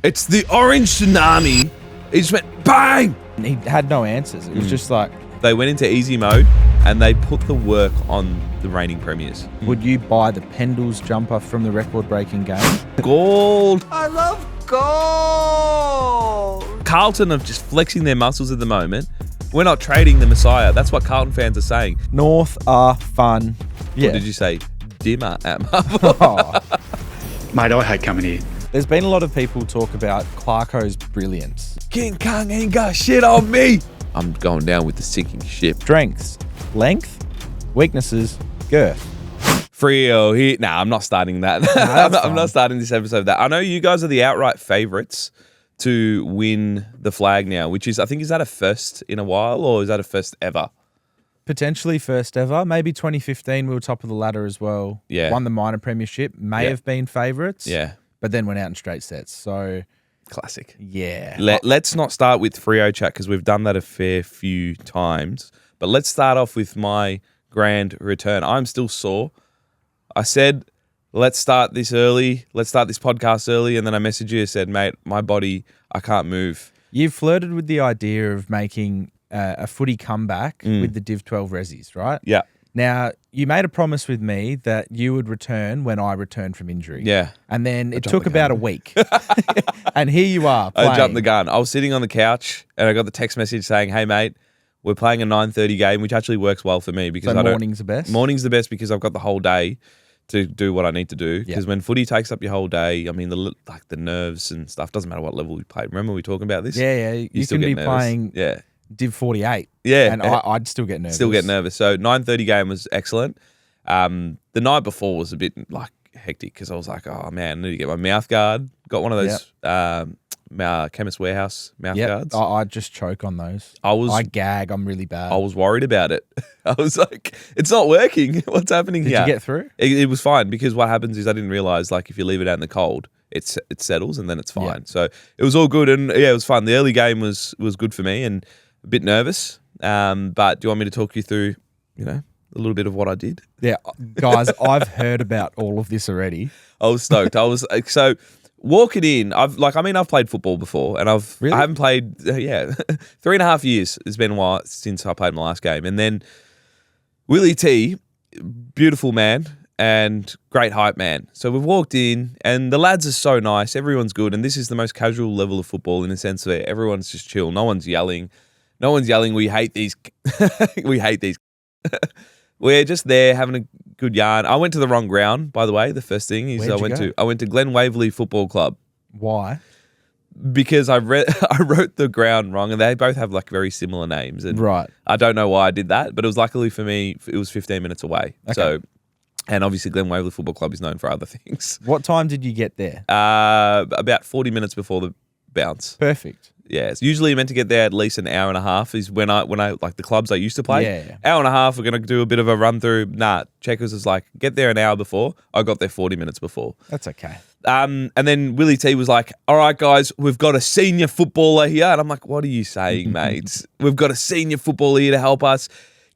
It's the orange tsunami. It just went bang. And he had no answers. It was just like, They went into easy mode and they put the work on the reigning premiers. would you buy the Pendles jumper from the record-breaking game? Gold. I love gold. Carlton are just flexing their muscles at the moment. We're not trading the Messiah. That's what Carlton fans are saying. North are fun. Yeah. Or did you say dimmer at Marvel? Oh. Mate, I hate coming here. There's been a lot of people talk about Clarko's brilliance. King Kong ain't got shit on me. I'm going down with the sinking ship. Strengths, length, weaknesses, girth. Frio here. Nah, I'm not starting that. I'm not starting this episode with that. I know you guys are the outright favourites to win the flag now, which is, I think, is that a first in a while or is that a first ever? Potentially first ever. Maybe 2015 we were top of the ladder as well. Yeah. Won the minor premiership. May Yeah. have been favourites. Yeah. But then went out in straight sets. So, Classic. yeah. Let's not start with Frio chat because we've done that a fair few times. But let's start off with my grand return. I'm still sore. I said, let's start this early. Let's start this podcast early. And then I messaged you and said, mate, my body, I can't move. You've flirted with the idea of making a footy comeback with the Div 12 Rezzies, right? Yeah. Now, you made a promise with me that you would return when I returned from injury. Yeah. And then it jumped took the about gun. a week. And here you are playing. I jumped the gun. I was sitting on the couch and I got the text message saying, hey, mate, we're playing a 9:30 game, which actually works well for me because So I don't. morning's the best? Morning's the best because I've got the whole day to do what I need to do. Because when footy takes up your whole day, I mean, the nerves and stuff, doesn't matter what level we play. Remember we talking about this? Yeah. You still can be get nervous. playing Div 48. Yeah. And I'd still get nervous. Still get nervous. So 9:30 game was excellent. The night before was a bit like hectic because I was like, oh man, I need to get my mouth guard. Got one of those Chemist Warehouse mouth guards. I just choke on those. I I gag. I'm really bad. was worried about it. I was like, it's not working. What's happening Did here? you get through? It was fine because what happens is I didn't realize like if you leave it out in the cold, it settles and then it's fine. Yeah. So it was all good and yeah, it was fun. The early game was good for me and a bit nervous. But do you want me to talk you through, a little bit of what I did? Yeah, guys, I've heard about all of this already. I was stoked. I was so walking in. I've played football before, and I haven't played. 3.5 years. It's been a while since I played my last game, and then Willie T, beautiful man and great hype man. So we've walked in, and the lads are so nice. Everyone's good, and this is the most casual level of football in the sense that everyone's just chill. No one's yelling. We hate these. We hate these. We're just there having a good yarn. I went to the wrong ground, by the way. The first thing is I went to Glen Waverley Football Club Why? because I wrote the ground wrong, and they both have like very similar names. And Right. I don't know why I did that, but it was luckily for me. It was 15 minutes away. Okay. So, and obviously Glen Waverley Football Club is known for other things. What time did you get there? About 40 minutes before the bounce. Perfect. Yeah, it's usually meant to get there at least an hour and a half is when I like the clubs I used to play. Yeah. Hour and a half, we're going to do a bit of a run through. Nah, Checkers is like, get there an hour before. I got there 40 minutes before. That's okay. And then Willie T was like, all right, guys, we've got a senior footballer here. And I'm like, what are you saying, mate? We've got a senior footballer here to help us.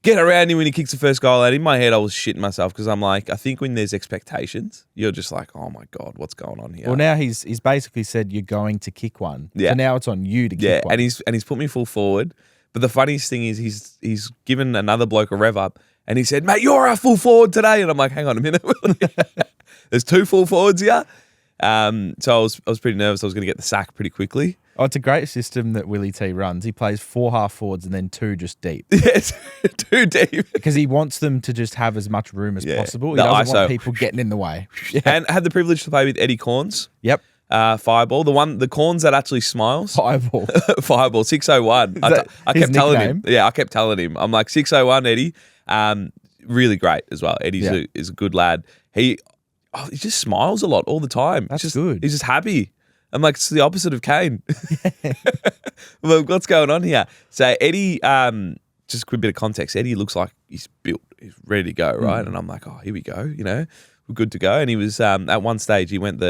Get around him when he kicks the first goal. And in my head, I was shitting myself because I'm like, I think when there's expectations, you're just like, oh my God, what's going on here? Well, now he's basically said you're going to kick one. Yeah. So now it's on you to kick one. and he's put me full forward. But the funniest thing is he's given another bloke a rev up and he said, mate, you're our full forward today. And I'm like, hang on a minute. There's two full forwards here. So I was pretty nervous I was going to get the sack pretty quickly. Oh, it's a great system that Willie T runs. He plays 4 half forwards and then 2 just deep. Yes, too deep. Because he wants them to just have as much room as Yeah. possible. He The doesn't want ISO. people getting in the way. And I had the privilege to play with Eddie Corns, Yep. Fireball, the Corns that actually smiles. Fireball. Fireball, 601. that I his kept telling him. nickname? Yeah, I kept telling him. I'm like, 601, Eddie. Really great as well. Eddie's is a good lad. He just smiles a lot all the time. That's just good. He's just happy. I'm like, it's the opposite of Kane. Well, what's going on here? So Eddie, just a quick bit of context. Eddie looks like he's built. He's ready to go, right? And I'm like, oh, here we go. We're good to go. And he was at one stage, he went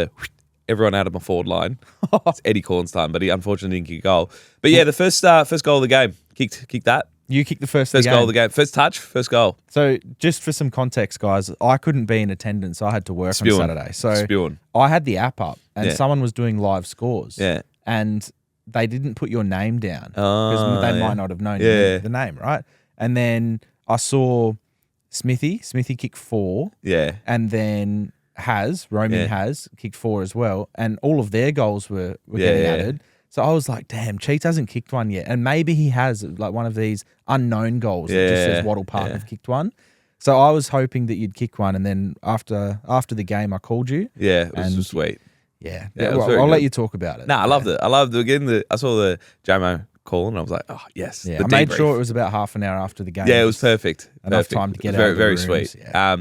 everyone out of my forward line. It's Eddie Corn's time, but he unfortunately didn't kick a goal. But yeah, the first goal of the game, kicked that. You kicked the first goal of the game. First touch, first goal. So just for some context, guys, I couldn't be in attendance. I had to work on Saturday. So I had the app up and someone was doing live scores. Yeah. And they didn't put your name down because they might not have known the name, right? And then I saw Smithy kicked 4. Yeah. And then Roaming has kicked 4 as well. And all of their goals were getting added. So I was like, damn, Cheats hasn't kicked one yet. And maybe he has like one of these unknown goals that just says Waddle Park have kicked one. So I was hoping that you'd kick one. And then after the game, I called you. Yeah, it was sweet. Yeah. I'll let you talk about it. No, I loved it. I loved it. Again, I saw the Jamo call and I was like, oh, yes. Yeah, I made sure it was about half an hour after the game. Yeah, it was perfect. Enough time to get out. Very, very sweet. Yeah.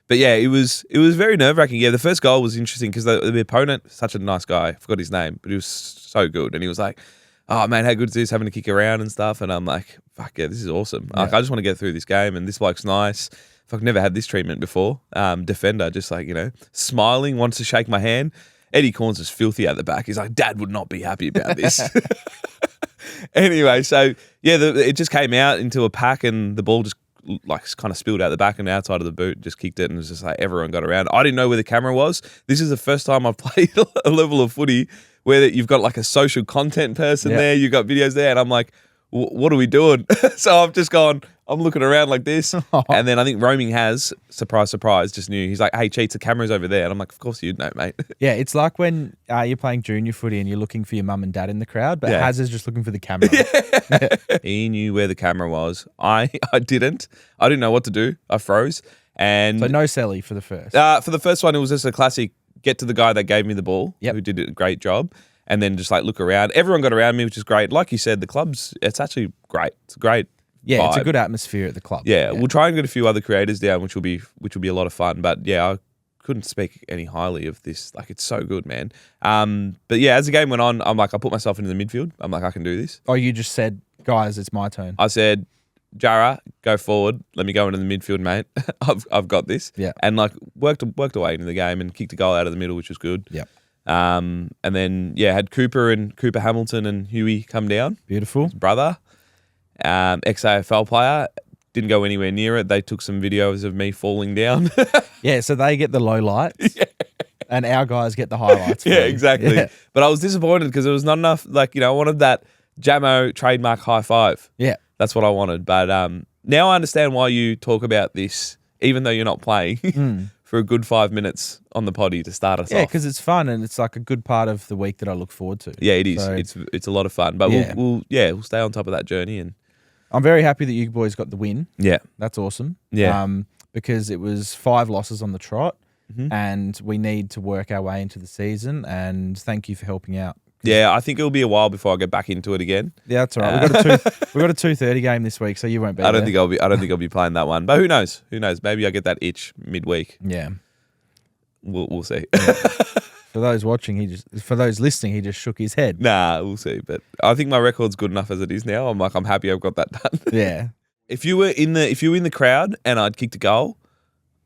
But yeah, it was very nerve-wracking. Yeah, the first goal was interesting because the opponent, such a nice guy, I forgot his name, but he was so good. And he was like, oh man, how good is this, having to kick around and stuff? And I'm like, fuck yeah, this is awesome. Like, I just want to get through this game and this bloke's nice. I've never had this treatment before. Defender, just like, smiling, wants to shake my hand. Eddie Corns is filthy at the back. He's like, Dad would not be happy about this. Anyway, so yeah, it just came out into a pack and the ball just like kind of spilled out the back and outside of the boot, just kicked it and it was just like everyone got around. I didn't know where the camera was. This is the first time I've played a level of footy where you've got like a social content person there, you've got videos there and I'm like, what are we doing? So I've just gone, I'm looking around like this. And then I think Roaming has, surprise, just knew. He's like, hey, Cheats, the camera's over there. And I'm like, of course you'd know, mate. Yeah, it's like when you're playing junior footy and you're looking for your mum and dad in the crowd, but Haz is just looking for the camera. He knew where the camera was. I didn't. I didn't know what to do. I froze. And so no celly for the first. For the first one, it was just a classic get to the guy that gave me the ball, who did a great job. And then just like look around. Everyone got around me, which is great. Like you said, the club's, it's actually great. It's a great vibe. It's a good atmosphere at the club. Yeah, we'll try and get a few other creators down, which will be a lot of fun. But yeah, I couldn't speak any highly of this. Like it's so good, man. But yeah, as the game went on, I'm like, I put myself into the midfield. I'm like, I can do this. Oh, you just said, guys, it's my turn. I said, Jara, go forward. Let me go into the midfield, mate. I've got this. Yeah. And like worked away into the game and kicked a goal out of the middle, which was good. Yeah. And then had Cooper Hamilton and Huey come down. Beautiful. His brother, ex-AFL player, didn't go anywhere near it. They took some videos of me falling down. Yeah, so they get the low lights, and our guys get the highlights. Yeah, exactly. Yeah. But I was disappointed because it was not enough. Like I wanted that Jamo trademark high five. Yeah, that's what I wanted. But now I understand why you talk about this, even though you're not playing. For a good 5 minutes on the potty to start us off. Yeah, because it's fun and it's like a good part of the week that I look forward to. Yeah, it is. So, it's a lot of fun. But we'll stay on top of that journey. And I'm very happy that you boys got the win. Yeah. That's awesome. Yeah. Because it was 5 losses on the trot and we need to work our way into the season, and thank you for helping out. Yeah, I think it'll be a while before I get back into it again. Yeah, that's all right. We've got a 2:30 game this week, so you won't be. I don't think I'll be playing that one. But who knows? Maybe I get that itch midweek. Yeah. We'll see. Yeah. For those listening, he just shook his head. Nah, we'll see. But I think my record's good enough as it is now. I'm happy I've got that done. Yeah. If you were in the crowd and I'd kicked a goal,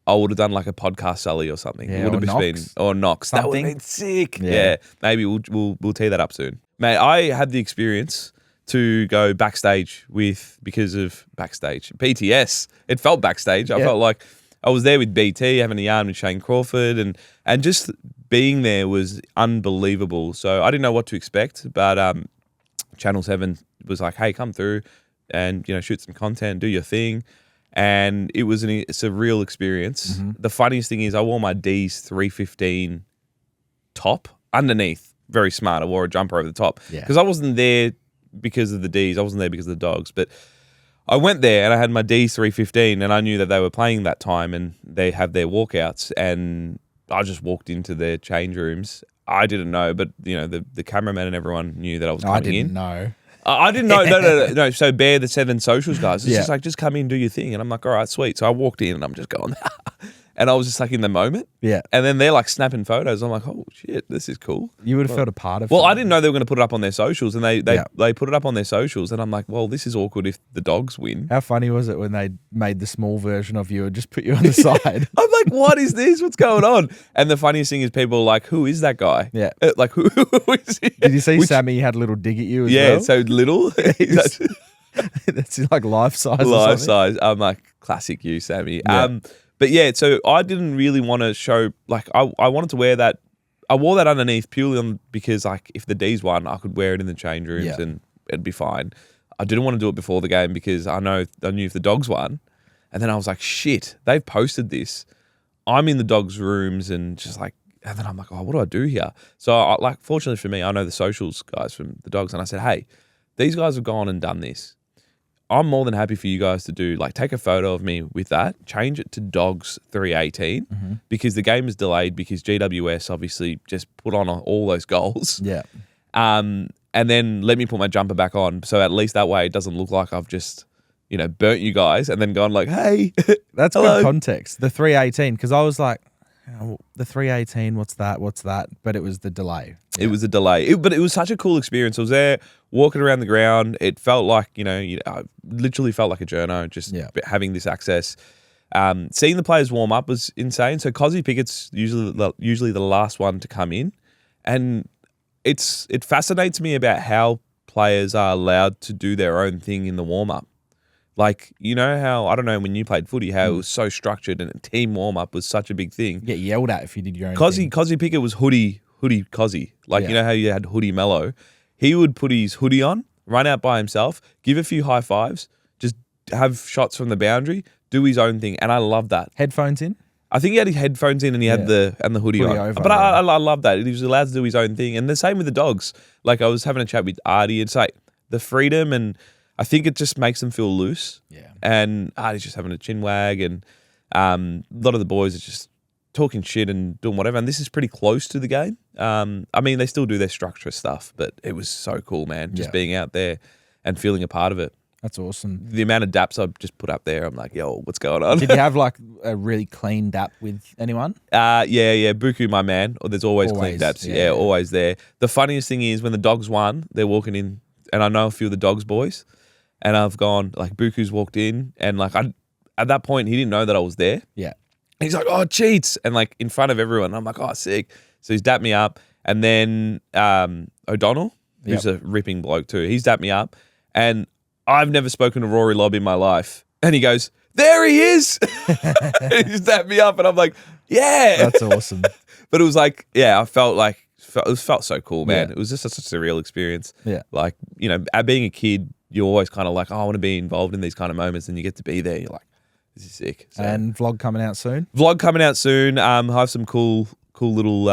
I would have done like a podcast Sully or something. Yeah, it would have been Knox. That would have been sick. Yeah. Maybe we'll tee that up soon. Mate, I had the experience to go backstage because of backstage. BTS. It felt backstage. I felt like I was there with BT, having a yarn with Shane Crawford, and just being there was unbelievable. So I didn't know what to expect, but Channel 7 was like, hey, come through and shoot some content, do your thing. And it's a surreal experience. Mm-hmm. The funniest thing is I wore my Dees 315 top underneath. Very smart. I wore a jumper over the top because I wasn't there because of the Dees. I wasn't there because of the dogs. But I went there and I had my Dees 315 and I knew that they were playing that time and they have their walkouts. And I just walked into their change rooms. I didn't know, but the cameraman and everyone knew that I was coming in. I didn't know. I didn't know. No. So Bear, the 7 socials guys, it's just like, just come in, do your thing. And I'm like, all right, sweet. So I walked in and I'm just going, and I was just like in the moment. Yeah. And then they're like snapping photos. I'm like, oh shit, this is cool. You would have felt a part of it. Well, I didn't know they were going to put it up on their socials, and they put it up on their socials. And I'm like, well, this is awkward if the dogs win. How funny was it when they made the small version of you and just put you on the side? I'm like, what is this? What's going on? And the funniest thing is people are like, who is that guy? Yeah. Like, who is he? Did you see Sammy had a little dig at you as well? Yeah, so little. That's like life size. or Life something. size. I'm like, classic you, Sammy. Yeah. But yeah, so I didn't really want to show, like, I wanted to wear that. I wore that underneath purely because, like, if the Dees won, I could wear it in the change rooms and it'd be fine. I didn't want to do it before the game because I knew if the Dogs won. And then I was like, shit, they've posted this. I'm in the Dogs rooms and just like, and then I'm like, oh, what do I do here? So, fortunately for me, I know the socials guys from the Dogs. And I said, hey, these guys have gone and done this. I'm more than happy for you guys to do, like, take a photo of me with that, change it to Dogs 318 because the game is delayed because GWS obviously just put on all those goals. Yeah. And then let me put my jumper back on. So at least that way it doesn't look like I've just, burnt you guys and then gone like, hey. That's hello. good context. The 318, because I was like, oh, the 318, what's that? But it was the delay. It was a delay. But it was such a cool experience. I was there walking around the ground. It felt like, I literally felt like a journo just having this access. Seeing the players warm up was insane. So Cozzy Pickett's usually the last one to come in. And it fascinates me about how players are allowed to do their own thing in the warm-up. Like, how, I don't know, when you played footy, how it was so structured and a team warm-up was such a big thing. You get yelled at if you did your own thing. Cozzy Pickett was hoodie Cozzy. Like, you know how you had hoodie Mello? He would put his hoodie on, run out by himself, give a few high fives, just have shots from the boundary, do his own thing. And I love that. Headphones in? I think he had his headphones in and he had the hoodie on. Over, but I love that. He was allowed to do his own thing. And the same with the Dogs. Like, I was having a chat with Artie. It's like the freedom, and I think it just makes them feel loose. Yeah. And Artie's just having a chin wag, and a lot of the boys are just talking shit and doing whatever. And this is pretty close to the game. I mean, they still do their structure stuff, but it was so cool, man. Just being out there and feeling a part of it. That's awesome. The amount of daps I've just put up there, I'm like, yo, what's going on? Did you have like a really clean dap with anyone? Yeah. Buku, my man. Or there's always clean daps. Yeah, always there. The funniest thing is when the Dogs won, they're walking in, and I know a few of the Dogs boys, and I've gone, like, Buku's walked in, and like, at that point, he didn't know that I was there. Yeah. And he's like, oh, cheats. And like, in front of everyone, I'm like, oh, sick. So he's dapped me up. And then O'Donnell, who's a ripping bloke too, he's dapped me up. And I've never spoken to Rory Lobb in my life. And he goes, there he is. And he's dapped me up. And I'm like, yeah. That's awesome. But it was like, I felt like, it felt so cool, man. Yeah. It was just such a surreal experience. Yeah. Like, being a kid, you're always kind of like, oh, I want to be involved in these kind of moments. And you get to be there. You're like, this is sick. So, And vlog coming out soon? Vlog coming out soon. I have some cool little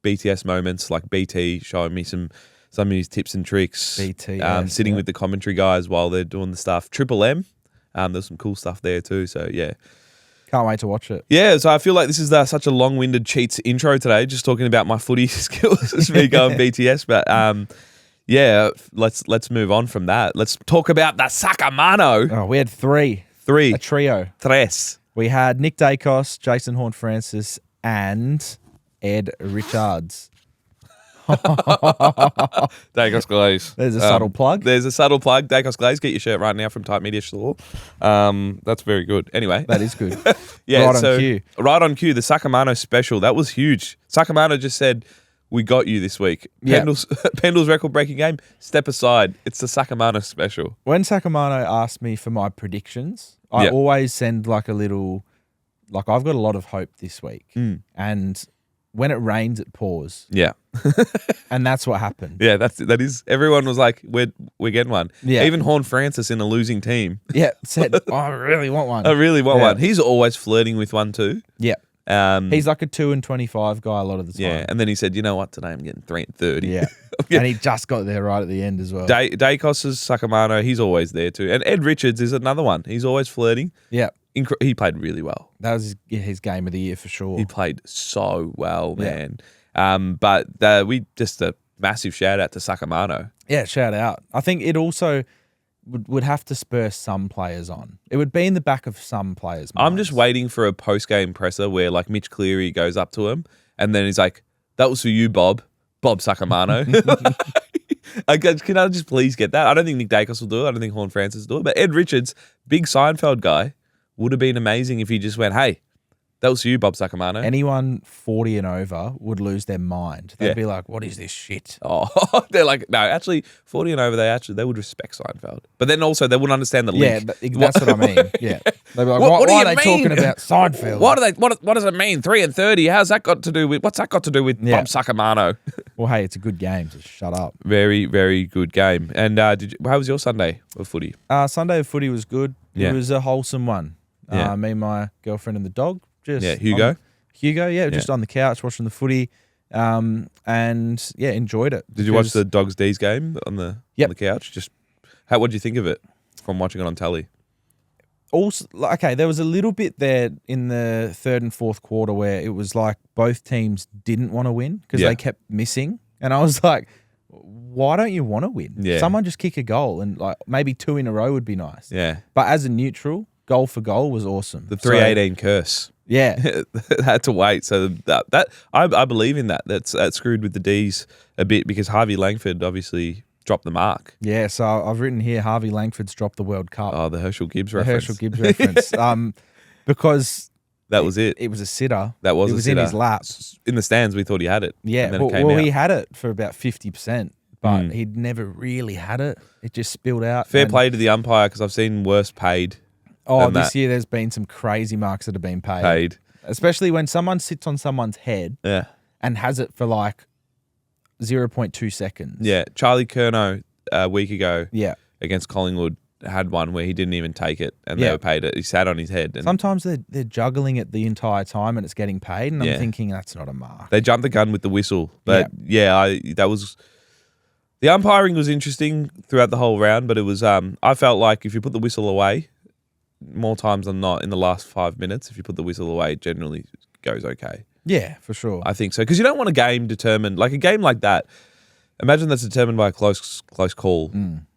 BTS moments, like BT showing me some of his tips and tricks. BT, sitting with the commentary guys while they're doing the stuff. Triple M, there's some cool stuff there too. So yeah. Can't wait to watch it. Yeah, so I feel like this is such a long-winded cheats intro today, just talking about my footy skills. It's me going BTS, but let's move on from that. Let's talk about the Sacramento. Oh, we had three. A trio. Tres. We had Nick Dacos, Jason Horne-Francis, and Ed Richards. Dacos Glaze. There's a subtle plug. There's a subtle plug. Dacos Glaze, get your shirt right now from Type Media Store. That's very good. Anyway. That is good. Yeah, right on cue. Right on cue. The Sacramento special. That was huge. Sacramento just said, we got you this week. Pendle's record-breaking game, step aside. It's the Sacramento special. When Sacramento asked me for my predictions, I always send like a little, like I've got a lot of hope this week. And when it rains, it pours. Yeah. And that's what happened. Yeah, that is. Everyone was like, we're getting one. Yeah. Even Horne-Francis in a losing team. Yeah, said, oh, I really want one. I really want one. He's always flirting with one too. Yeah. He's like a 2 and 25 guy a lot of the time. Yeah, and then he said, you know what, today I'm getting 3 and 30. Yeah. And he just got there right at the end as well. Dacos' Sacramento, he's always there too. And Ed Richards is another one. He's always flirting. Yeah. He played really well. That was his game of the year for sure. He played so well, man. But we just a massive shout out to Sacramento. Yeah, shout out. I think it also would have to spur some players on. It would be in the back of some players' minds. I'm just waiting for a post-game presser where like Mitch Cleary goes up to him and then he's like, that was for you, Bob Sacramento. Can I just please get that? I don't think Nick Dacos will do it. I don't think Horne-Francis will do it. But Ed Richards, big Seinfeld guy, would have been amazing if he just went, hey, That was you, Bob Sacamano. Anyone 40 and over would lose their mind. They'd be like, "What is this shit?" Oh, they're like, no, actually, 40 and over, they would respect Seinfeld. But then also, they wouldn't understand the link. Yeah, that's what I mean. Yeah. They'd be like, What do why you are they mean? talking about Seinfeld? What does it mean? 3 and 30? What's that got to do with Bob Sacamano? Well, hey, it's a good game, so shut up. Very, very good game. And how was your Sunday of footy? Sunday of footy was good. Yeah. It was a wholesome one. Yeah. Me and my girlfriend and the dog. Hugo? Just on the couch watching the footy. And enjoyed it. Did you watch the Dogs Dees game on the couch? What did you think of it from watching it on telly? Also, okay, there was a little bit there in the third and fourth quarter where it was like both teams didn't want to win because they kept missing. And I was like, why don't you want to win? Yeah. Someone just kick a goal and like maybe 2 in a row would be nice. Yeah. But as a neutral, goal for goal was awesome. The 318 curse. Yeah. Had to wait. So that I believe in that. That screwed with the D's a bit because Harvey Langford obviously dropped the mark. Yeah, so I've written here Harvey Langford's dropped the World Cup. Oh, the Herschel Gibbs The reference. Herschel Gibbs reference. Because that was it. It was a sitter. That was it a was sitter. in his lap. In the stands, we thought he had it. Yeah, and then it came out. he had it for about 50%, but he'd never really had it. It just spilled out. Fair play to the umpire because I've seen worse paid. This year there's been some crazy marks that have been paid. Especially when someone sits on someone's head and has it for like 0.2 seconds. Yeah, Charlie Curnow a week ago against Collingwood had one where he didn't even take it and they were paid it. He sat on his head. And sometimes they're juggling it the entire time and it's getting paid and I'm thinking that's not a mark. They jumped the gun with the whistle. But that was... The umpiring was interesting throughout the whole round, but it was... I felt like if you put the whistle away, more times than not in the last 5 minutes, if you put the whistle away, it generally goes okay. Yeah, for sure. I think so. Because you don't want a game determined... Like a game like that, imagine that's determined by a close call.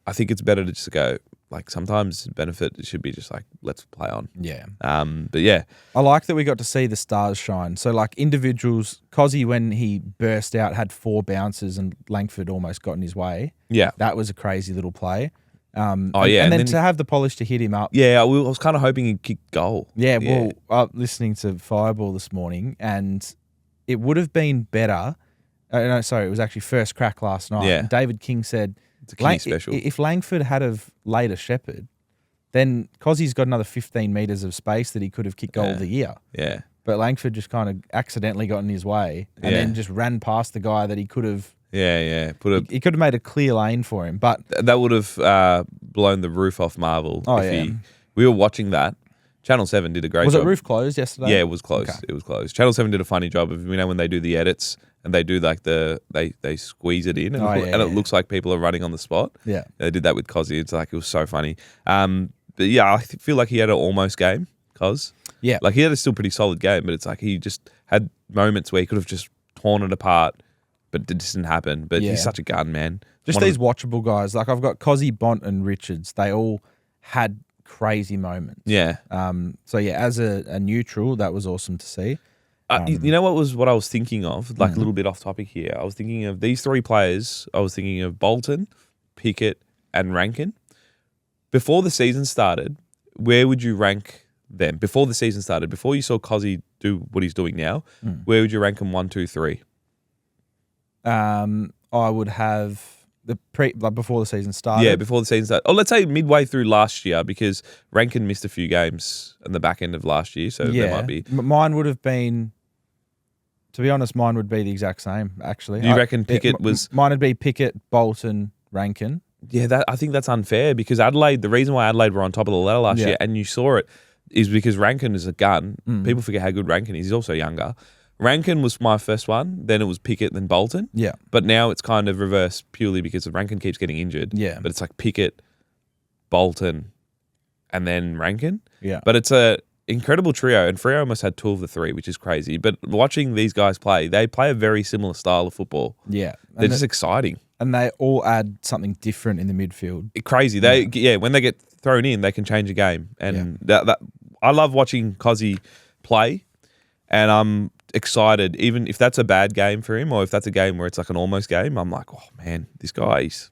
I think it's better to just go... Like sometimes benefit it should be just like let's play on. Yeah. But yeah. I like that we got to see the stars shine. So like individuals, Cozzy when he burst out had 4 bounces and Langford almost got in his way. Yeah. That was a crazy little play. And then to have the polish to hit him up. Yeah, I was kind of hoping he'd kick goal. Yeah, well, listening to Fireball this morning and it would have been better. It was actually first crack last night. Yeah. And David King said, it's a key special. If Langford had have laid a shepherd, then Cozzy's got another 15 metres of space that he could have kicked goal of the year. Yeah. But Langford just kind of accidentally got in his way and then just ran past the guy that he could have. Yeah. He could have made a clear lane for him. But that would have blown the roof off Marvel. We were watching that. Channel 7 did a great job. Was it roof closed yesterday? Yeah, it was closed. Okay. It was closed. Channel 7 did a funny job of, when they do the edits and they do like they squeeze it in and it looks like people are running on the spot. Yeah. They did that with Cozzy. It's like, it was so funny. But yeah, I feel like he had an almost game, Coz. Yeah. Like he had a still pretty solid game, but it's like he just had moments where he could have just torn it apart, but it just didn't happen. But he's such a gun, man. Just these watchable guys. Like I've got Cozzy, Bont and Richards. They all had crazy moments. Yeah. As a neutral, that was awesome to see. You know what I was thinking of? Like a little bit off topic here. I was thinking of these 3 players. I was thinking of Bolton, Pickett, and Rankin. Before the season started, where would you rank them? Before the season started, before you saw Cozzy do what he's doing now, where would you rank them 1, 2, 3? I would have before the season started. Yeah, before the season started. Oh, let's say midway through last year because Rankin missed a few games in the back end of last year, so there might be. Mine would have been. To be honest, mine would be the exact same, actually. Do you reckon Pickett was... Mine would be Pickett, Bolton, Rankin. Yeah, I think that's unfair because Adelaide, the reason why Adelaide were on top of the ladder last year, and you saw it, is because Rankin is a gun. People forget how good Rankin is. He's also younger. Rankin was my first one, then it was Pickett, then Bolton. Yeah. But now it's kind of reversed purely because Rankin keeps getting injured. Yeah. But it's like Pickett, Bolton, and then Rankin. Yeah. But it's a incredible trio, and Freo almost had 2 of the 3, which is crazy. But watching these guys play, they play a very similar style of football. Yeah. They're just exciting. And they all add something different in the midfield. Crazy. When they get thrown in, they can change a game. And that I love watching Cozzy play. and I'm excited. Even if that's a bad game for him, or if that's a game where it's like an almost game, I'm like, oh man, this guy he's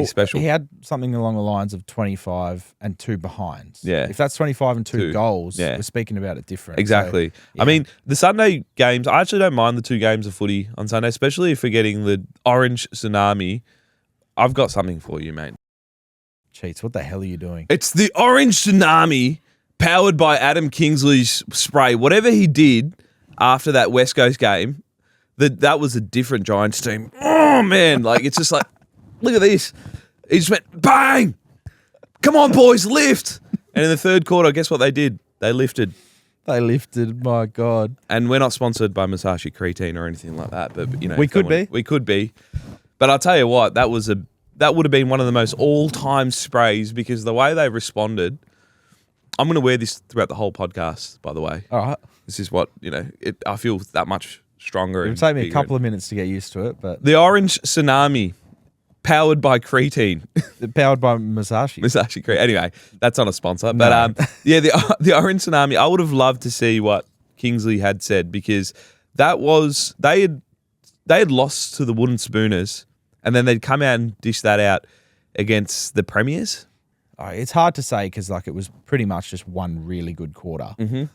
special. He had something along the lines of 25 and 2 behinds. Yeah. If that's 25 and 2 goals, we're speaking about it different. Exactly. So, yeah. I mean, the Sunday games, I actually don't mind the 2 games of footy on Sunday, especially if we're getting the orange tsunami. I've got something for you, mate. Cheats, what the hell are you doing? It's the orange tsunami powered by Adam Kingsley's spray. Whatever he did after that West Coast game, that was a different Giants team. Oh, man. Like, it's just like, look at this. He just went, bang! Come on, boys, lift! And in the third quarter, guess what they did? They lifted. My God. And we're not sponsored by Musashi Creatine or anything like that, but you know we could be. We could be. But I'll tell you what, that would have been one of the most all-time sprays because the way they responded. I'm going to wear this throughout the whole podcast, by the way. All right. This is what, I feel that much stronger. It'll take me a couple of minutes to get used to it, but the orange tsunami powered by Creatine. Powered by Musashi. Musashi Creatine. Anyway, that's not a sponsor. But the orange tsunami, I would have loved to see what Kingsley had said because that was they had lost to the Wooden Spooners and then they'd come out and dish that out against the Premiers. Oh, it's hard to say because it was pretty much just one really good quarter. Mm-hmm.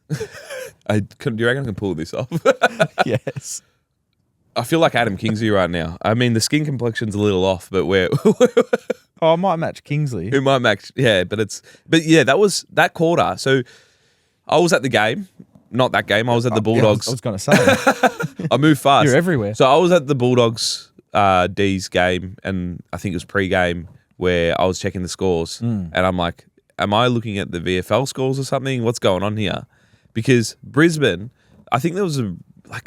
Do you reckon I can pull this off? Yes. I feel like Adam Kingsley right now. I mean, the skin complexion's a little off, but I might match Kingsley. It might match, yeah. But that was that quarter. So I was at the game, not that game. I was at the Bulldogs. I was going to say. I moved fast. You're everywhere. So I was at the Bulldogs Dees game, and I think it was pre-game where I was checking the scores, and I'm like, am I looking at the VFL scores or something? What's going on here? Because Brisbane, I think there was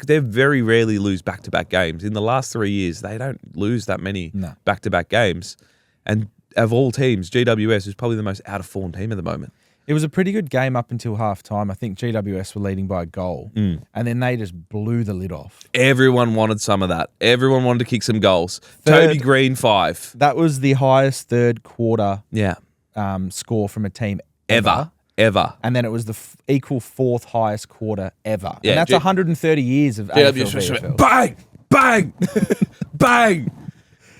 they very rarely lose back-to-back games. In the last 3 years, they don't lose that many back-to-back games. And of all teams, GWS is probably the most out-of-form team at the moment. It was a pretty good game up until half-time. I think GWS were leading by a goal, and then they just blew the lid off. Everyone wanted some of that. Everyone wanted to kick some goals. Toby Green, 5. That was the highest third quarter score from a team ever. And then it was the equal 4th highest quarter ever. Yeah, and that's 130 years of AFL. Bang! Bang! Bang!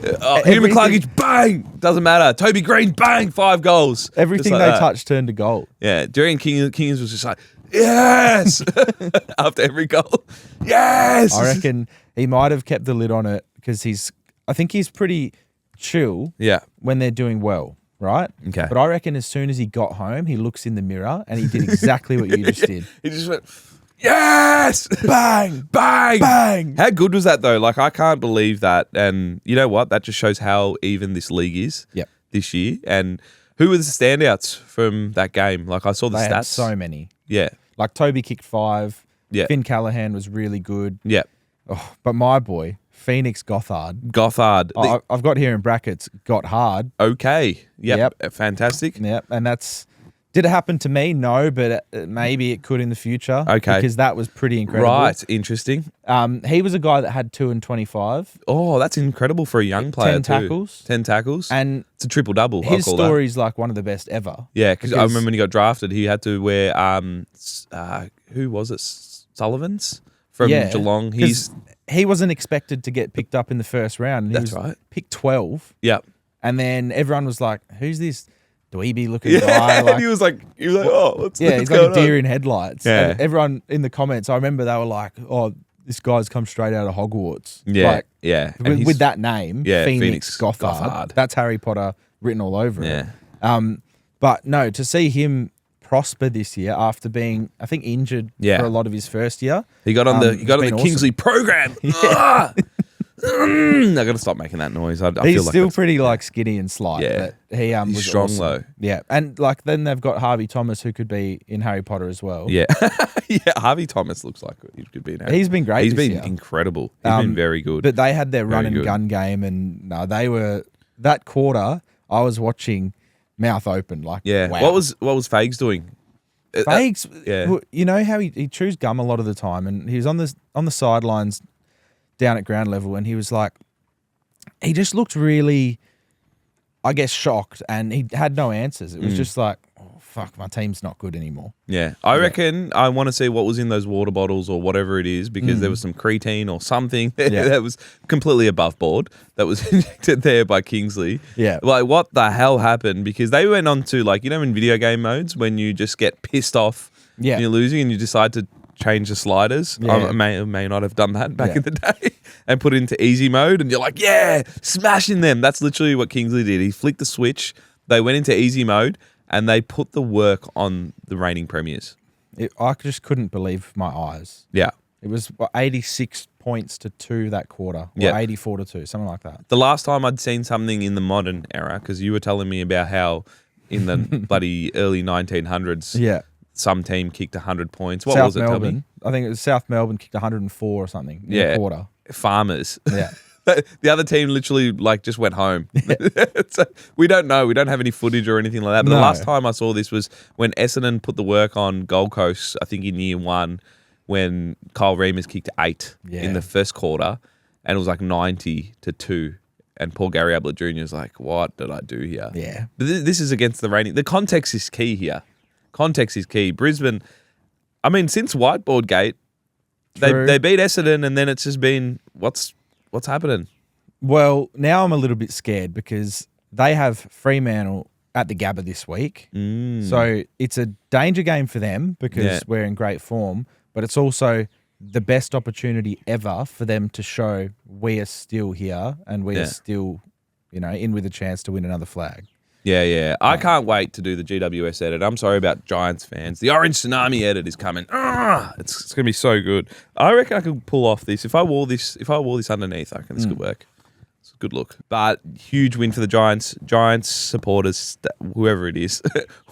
Hugh McCluggage, bang! Doesn't matter. Toby Green, bang! 5 goals. Everything they touched turned to goal. Yeah, Durian Kings was just like, yes! After every goal. Yes! I reckon he might have kept the lid on it because I think he's pretty chill when they're doing well. Right? Okay. But I reckon as soon as he got home, he looks in the mirror and he did exactly what you just did. He just went, yes! Bang! Bang! Bang! How good was that, though? I can't believe that. And you know what? That just shows how even this league is this year. And who were the standouts from that game? I saw the stats. Had so many. Yeah. Toby kicked 5. Yeah. Finn Callahan was really good. Yeah. Oh, but my boy, Phoenix Gothard. I've got here in brackets, got hard. Okay. Yep. Fantastic. Yep. And did it happen to me? No, but maybe it could in the future. Okay. Because that was pretty incredible. Right. Interesting. He was a guy that had 2 and 25. Oh, that's incredible for a young player 10 tackles. 10 tackles. And it's a triple-double. His story's one of the best ever. Yeah, because I remember when he got drafted, he had to wear, who was it? Sullivan's? From Geelong. He wasn't expected to get picked up in the first round. And That's he was right. Picked 12. Yep. And then everyone was like, who's this dweeby looking guy? And he was like, oh, what's he's going like a deer in headlights. Yeah. And everyone in the comments, I remember they were like, oh, this guy's come straight out of Hogwarts. Yeah. With that name, Phoenix Gothard. That's Harry Potter written all over it. Yeah. But no, to see him prosper this year after being, I think, injured for a lot of his first year. He got on the Kingsley program. I got to stop making that noise. I He's feel like still pretty skinny and slight. Yeah, but he he's was strong awesome. though. Yeah, and then they've got Harvey Thomas who could be in Harry Potter as well. Yeah, Harvey Thomas looks like he could be in Harry. He's been great. He's been year. Incredible. He's been very good. But they had their run and gun game, and they were that quarter. I was watching mouth open, wow. What was Fags doing? Fags, you know how he chews gum a lot of the time, and he was on the sidelines down at ground level, and he was like, he just looked really, I guess, shocked, and he had no answers. It was just like, oh, fuck, my team's not good anymore. Yeah. I reckon I want to see what was in those water bottles or whatever it is, because there was some creatine or something that was completely above board that was injected there by Kingsley. Yeah. Like, what the hell happened? Because they went on to, like, you know, in video game modes when you just get pissed off and you're losing and you decide to change the sliders. Yeah. I may not have done that back in the day and put it into easy mode, and you're like, yeah, smashing them. That's literally what Kingsley did. He flicked the switch, they went into easy mode, and they put the work on the reigning premiers. I just couldn't believe my eyes. Yeah. It was 86 points to 2 that quarter, or 84 to 2, something like that. The last time I'd seen something in the modern era, because you were telling me about how in the bloody early 1900s, some team kicked 100 points. What was it, Melbourne, I think it was South Melbourne kicked 104 or something in a quarter. Farmers. Yeah. The other team literally just went home. So we don't know. We don't have any footage or anything like that. But the last time I saw this was when Essendon put the work on Gold Coast, I think in year 1, when Kyle Reimers kicked 8 in the first quarter, and it was like 90 to 2. And poor Gary Ablett Jr. is like, what did I do here? Yeah. But this is against the reigning. The context is key here. Context is key. Brisbane, I mean, since Whiteboard Gate, they beat Essendon, and then it's just been, what's happening? Well, now I'm a little bit scared because they have Fremantle at the Gabba this week. So it's a danger game for them because we're in great form, but it's also the best opportunity ever for them to show we are still here and we are still, in with a chance to win another flag. Yeah. I can't wait to do the GWS edit. I'm sorry about Giants fans. The Orange Tsunami edit is coming. It's going to be so good. I reckon I could pull off this. If I wore this underneath, I reckon this could work. It's a good look. But huge win for the Giants. Giants supporters, whoever it is,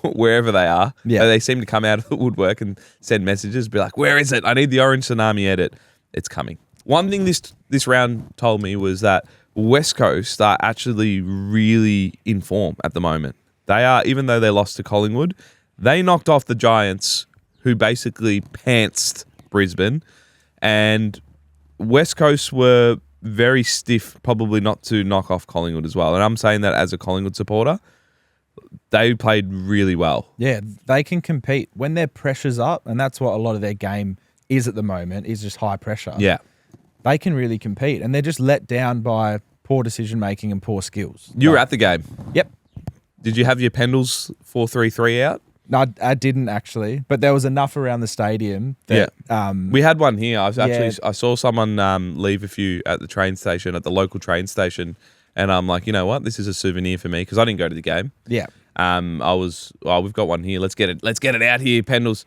wherever they are, they seem to come out of the woodwork and send messages, be like, where is it? I need the Orange Tsunami edit. It's coming. One thing this round told me was that West Coast are actually really in form at the moment. They are, even though they lost to Collingwood, they knocked off the Giants, who basically pantsed Brisbane, and West Coast were very stiff, probably not to knock off Collingwood as well. And I'm saying that as a Collingwood supporter. They played really well. Yeah, they can compete when their pressure's up, and that's what a lot of their game is at the moment, is just high pressure. Yeah. They can really compete, and they're just let down by poor decision-making and poor skills. You were at the game. Yep. Did you have your Pendles 4-3-3 out? No, I didn't actually, but there was enough around the stadium that... we had one here. I saw someone leave a few at the train station, at the local train station, and I'm like, you know what? This is a souvenir for me, because I didn't go to the game. Yeah. We've got one here. Let's get it out here, Pendles.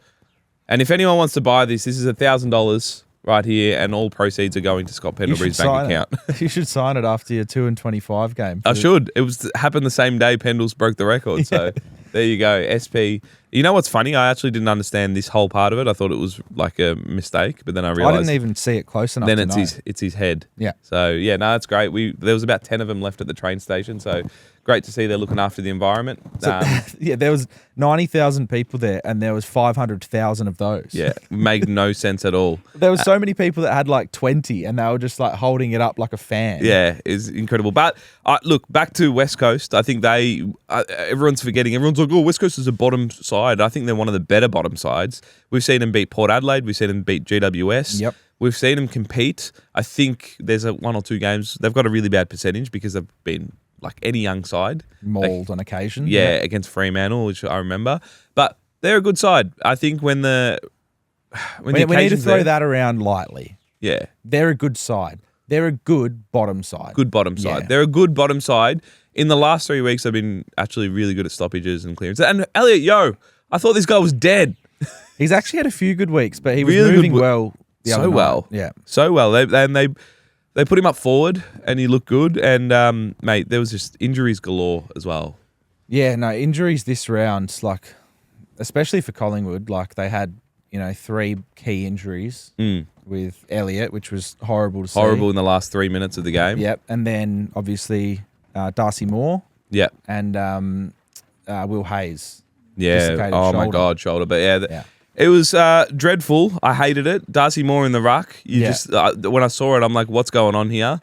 And if anyone wants to buy this is $1,000 right here, and all proceeds are going to Scott Pendlebury's bank account. You should sign it after your 2-25 game. I should. It happened the same day Pendles broke the record. So there you go, SP. You know what's funny? I actually didn't understand this whole part of it. I thought it was like a mistake, but then I realized I didn't even see it close enough. Then it's his head. Yeah. So yeah, no, that's great. There was about 10 of them left at the train station. So great to see they're looking after the environment. So, there was 90,000 people there, and there was 500,000 of those. Yeah, made no sense at all. There were so many people that had like 20, and they were just like holding it up like a fan. Yeah, it's incredible. But look, back to West Coast. I think everyone's forgetting. Everyone's like, oh, West Coast is a bottom side. I think they're one of the better bottom sides. We've seen them beat Port Adelaide. We've seen them beat GWS. Yep. We've seen them compete. I think there's one or two games. They've got a really bad percentage because they've been like any young side. Mauled on occasion. Yeah, against Fremantle, which I remember. But they're a good side. I think when we need to throw that around lightly. Yeah. They're a good side. They're a good bottom side. Good bottom side. They're a good bottom side. In the last 3 weeks, they've been actually really good at stoppages and clearance. And Elliot, I thought this guy was dead. He's actually had a few good weeks, but he was really moving well. So well. Yeah. So well. They put him up forward, and he looked good. And, mate, there was just injuries galore as well. Yeah, no, injuries this round, like, especially for Collingwood, like they had, 3 key injuries with Elliot, which was horrible to see. Horrible in the last 3 minutes of the game. Yep. And then, obviously, Darcy Moore. Yep. And Will Hayes. Yeah. Oh, my God, shoulder. But, yeah. It was dreadful. I hated it. Darcy Moore in the ruck. Just when I saw it, I'm like, what's going on here?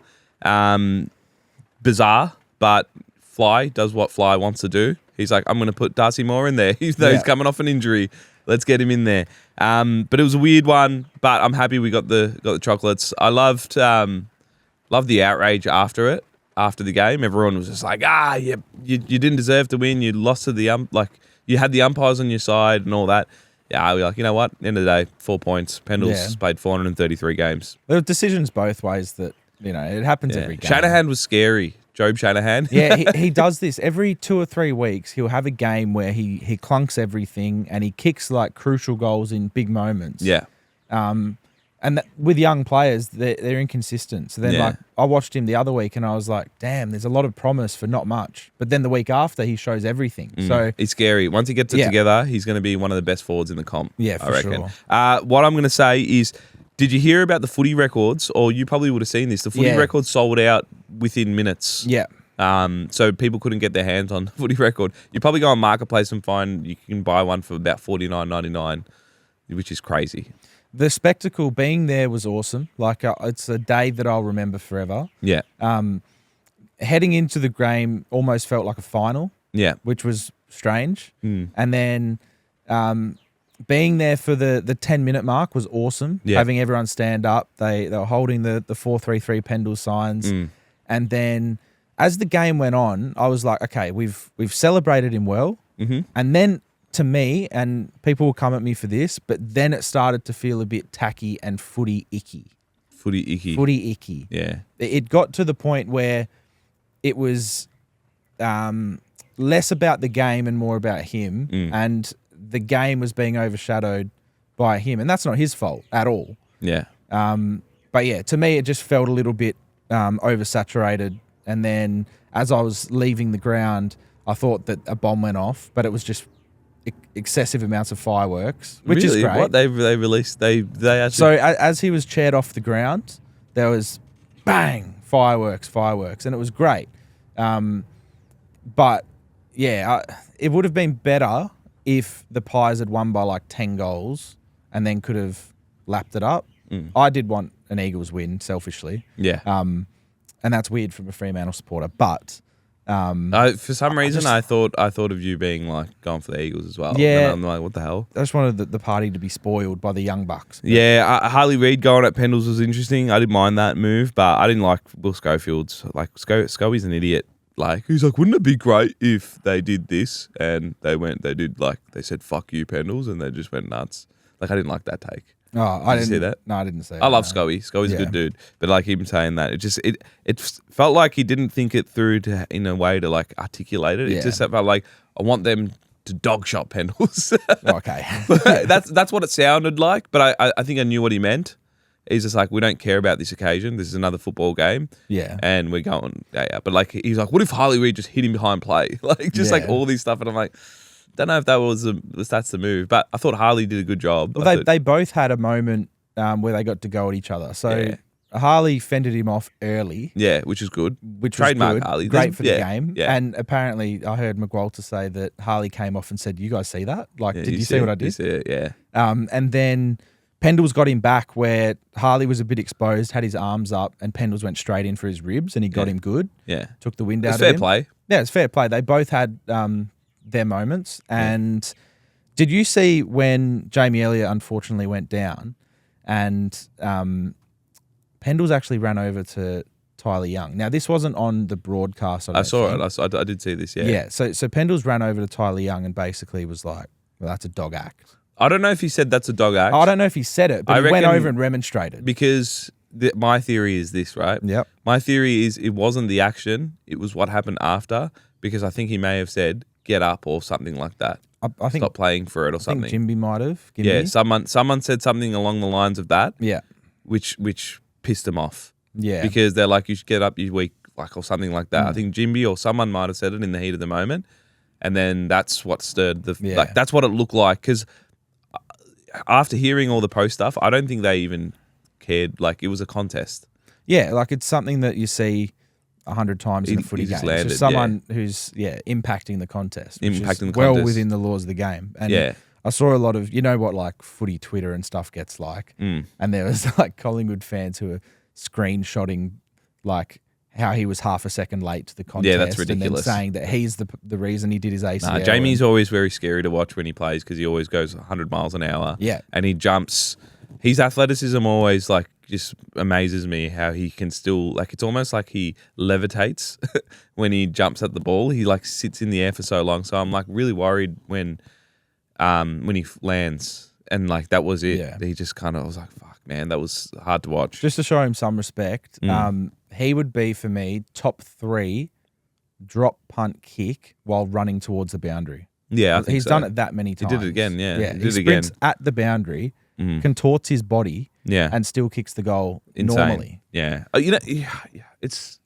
Bizarre, but Fly does what Fly wants to do. He's like, I'm going to put Darcy Moore in there. He's coming off an injury. Let's get him in there. But it was a weird one. But I'm happy we got the chocolates. I loved the outrage after it. After the game, everyone was just like, you didn't deserve to win. You lost to the you had the umpires on your side and all that. Yeah, we're like, you know what? At the end of the day, 4 points. Pendles played 433 games. There were decisions both ways that, it happens every game. Shanahan was scary. Job Shanahan. Yeah, he does this every 2 or 3 weeks. He'll have a game where he clunks everything and he kicks like crucial goals in big moments. Yeah. And with young players, they're inconsistent. So then, I watched him the other week and I was like, damn, there's a lot of promise for not much. But then the week after, he shows everything. So he's scary. Once he gets it together, he's going to be one of the best forwards in the comp. Yeah, I reckon. Sure. What I'm going to say is, did you hear about the footy records? Or you probably would have seen this. The footy records sold out within minutes. Yeah. So people couldn't get their hands on the footy record. You probably go on Marketplace and find you can buy one for about $49.99, which is crazy. The spectacle being there was awesome. Like, it's a day that I'll remember forever. Yeah. Heading into the game almost felt like a final. Yeah. Which was strange. And then being there for the 10-minute mark was awesome. Yeah. Having everyone stand up. They were holding the 4-3-3 Pendle signs. And then as the game went on, I was like, okay, we've celebrated him well. And then to me, and people will come at me for this, but then it started to feel a bit tacky and footy icky. Footy icky. Yeah. It got to the point where it was less about the game and more about him, and the game was being overshadowed by him, and that's not his fault at all. Yeah. But yeah, to me, it just felt a little bit oversaturated. And then as I was leaving the ground, I thought that a bomb went off, but it was just excessive amounts of fireworks, which is great. What they released, they actually. So as he was chaired off the ground, there was bang, fireworks, and it was great. But yeah, it would have been better if the Pies had won by like 10 goals and then could have lapped it up. I did want an Eagles win, selfishly. Yeah. And that's weird from a Fremantle supporter, but. For some reason, I thought of you being like going for the Eagles as well. Yeah, and I'm like, what the hell? I just wanted the party to be spoiled by the Young Bucks. Yeah, Harley Reid going at Pendles was interesting. I didn't mind that move, but I didn't like Will Schofield's. Like, Scobie's an idiot. Like, he's like, wouldn't it be great if they did this? And they said, fuck you, Pendles, and they just went nuts. Like, I didn't like that take. Oh, I didn't see that. No, I didn't see. I love Scobie. Scobie's a good dude, but like him saying that, it felt like he didn't think it through in a way to like articulate it. It just felt like, I want them to dog shot Pendles. Okay, that's what it sounded like. But I think I knew what he meant. He's just like, we don't care about this occasion. This is another football game. Yeah, and we're going. Yeah. But like, he's like, what if Harley Reid just hit him behind play? Like, just like all these stuff, and I'm like, don't know if that's the move, but I thought Harley did a good job. Well, they both had a moment where they got to go at each other. So Harley fended him off early. Yeah, which is good. Trademark was good. Harley. Great for the game. Yeah. And apparently I heard McWalter say that Harley came off and said, you guys see that? Like, did you see what I did? You see it, yeah. And then Pendles got him back where Harley was a bit exposed, had his arms up, and Pendles went straight in for his ribs and he got him good. Yeah. Took the wind out of him. him. It's fair play. Yeah, it's fair play. They both had their moments. And did you see when Jamie Elliott unfortunately went down and Pendles actually ran over to Tyler Young? Now, this wasn't on the broadcast. I saw it. I did see this, yeah. Yeah, so Pendles ran over to Tyler Young and basically was like, well, that's a dog act. I don't know if he said that's a dog act. I don't know if he said it, but he went over and remonstrated. Because my theory is this, right? Yep. My theory is it wasn't the action, it was what happened after, because I think he may have said, get up or something like that. I think stop playing for it or something. I think Jimby might have. Yeah, someone said something along the lines of that. Yeah. Which pissed him off. Yeah. Because they're like, you should get up, you weak, like, or something like that. I think Jimby or someone might have said it in the heat of the moment. And then that's what stirred like, that's what it looked like. Because after hearing all the post stuff, I don't think they even cared. Like, it was a contest. Yeah, like it's something that you see 100 times in a footy game. Landed, so someone who's impacting the contest, which impacting is the well contest. within the laws of the game. And I saw a lot of, you know what, like footy Twitter and stuff gets like, and there was like Collingwood fans who were screenshotting like how he was half a second late to the contest. Yeah, that's ridiculous. And then saying that he's the reason he did his ACL. Nah, Jamie's always very scary to watch when he plays because he always goes 100 miles an hour. Yeah. And he jumps. His athleticism always like just amazes me how he can still like it's almost like he levitates when he jumps at the ball. He like sits in the air for so long. So I'm like really worried when he lands and like that was it. Yeah. He just kind of I was like, fuck man, that was hard to watch. Just to show him some respect, he would be for me top 3 drop, punt, kick while running towards the boundary. Yeah, I think he's so. done it that many times. He did it again, yeah. Yeah, He he did it sprints again. at the boundary, contorts his body, Yeah. and still kicks the goal Insane. normally. Yeah. You know, it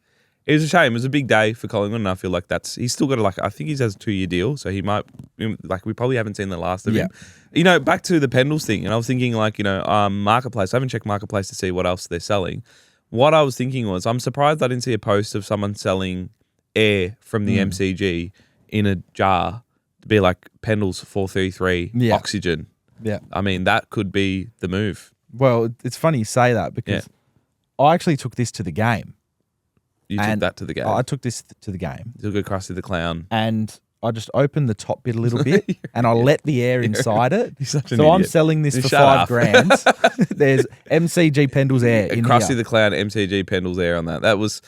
was a shame. It was a big day for Collingwood, and I feel like he's still got I think he has a 2-year deal, so he might we probably haven't seen the last of him. You know, back to the Pendles thing, and I was thinking Marketplace. I haven't checked Marketplace to see what else they're selling. What I was thinking was, I'm surprised I didn't see a post of someone selling air from the MCG in a jar to be like Pendles 433 oxygen. Yeah. I mean, that could be the move. Well, it's funny you say that because I actually took this to the game. You took that to the game. I took this to the game. You took a Krusty the Clown. And I just opened the top bit a little bit and I let the air inside it. You're such an so I'm idiot. selling this for Shut $5,000. There's MCG Pendles air in Krusty here. the Clown, MCG Pendles air on that. That was,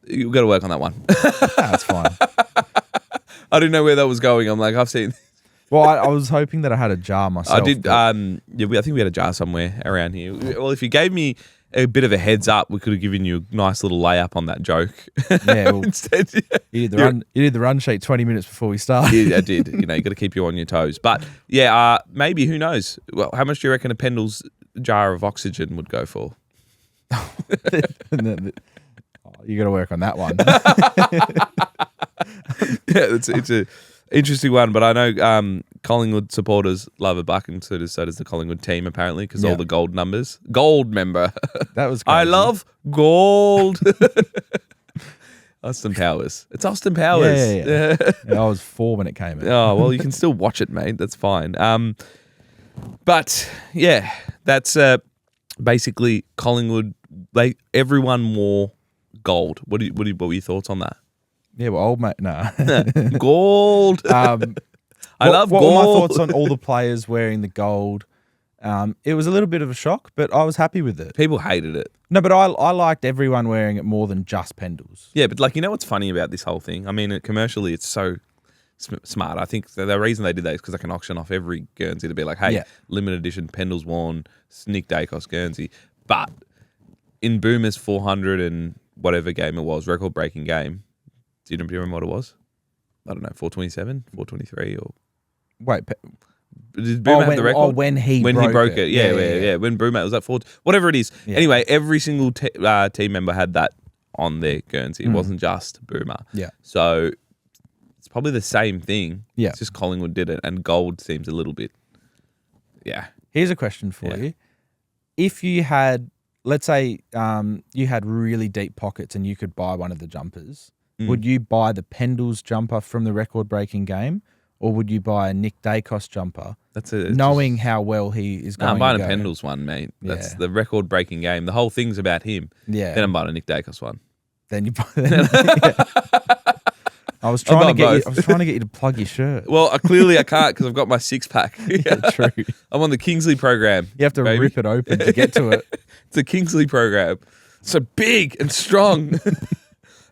you've got to work on that one. That's fine. I didn't know where that was going. I'm like, I've seen. Well, I was hoping that I had a jar myself. I did. I think we had a jar somewhere around here. Well, if you gave me a bit of a heads up, we could have given you a nice little layup on that joke. Yeah. Well, Instead, you did the run sheet 20 minutes before we started. Yeah, I did. You know, you got to keep you on your toes. But yeah, maybe who knows? Well, how much do you reckon a Pendles jar of oxygen would go for? You got to work on that one. Yeah, it's a interesting one, but I know Collingwood supporters love a buck, and so does the Collingwood team apparently because all the gold numbers. Gold member. That was crazy. I love gold. Austin Powers. It's Austin Powers. Yeah. I was 4 when it came out. Oh, well, you can still watch it, mate. That's fine. But yeah, that's basically Collingwood. Everyone wore gold. What were your thoughts on that? Yeah, well, old mate, no. Gold. I love what gold. were my thoughts on all the players wearing the gold? It was a little bit of a shock, but I was happy with it. People hated it. No, but I liked everyone wearing it more than just Pendles. Yeah, but you know what's funny about this whole thing? I mean, commercially, it's so smart. I think the reason they did that is because they can auction off every Guernsey to be like, hey, limited edition Pendles worn Nick Dacos Guernsey. But in Boomer's 400 and whatever game it was, record-breaking game, do you remember what it was? I don't know, 427, 423, or wait. Did Boomer have the record? When he broke it. Yeah. When Boomer was at 4, whatever it is. Yeah. Anyway, every single team member had that on their Guernsey. It wasn't just Boomer. Yeah. So it's probably the same thing. Yeah. It's just Collingwood did it, and gold seems a little bit. Yeah. Here's a question for you: if you had, let's say, you had really deep pockets and you could buy one of the jumpers. Would you buy the Pendles jumper from the record-breaking game, or would you buy a Nick Dacos jumper? Knowing how well he is going. I'm buying a Pendles one, mate. That's the record-breaking game. The whole thing's about him. Yeah. Then I'm buying a Nick Dacos one. Then you buy. I was trying to get you to plug your shirt. Well, clearly I can't because I've got my 6-pack. Yeah, true. I'm on the Kingsley program. You have to rip it open to get to it. It's a Kingsley program. So big and strong.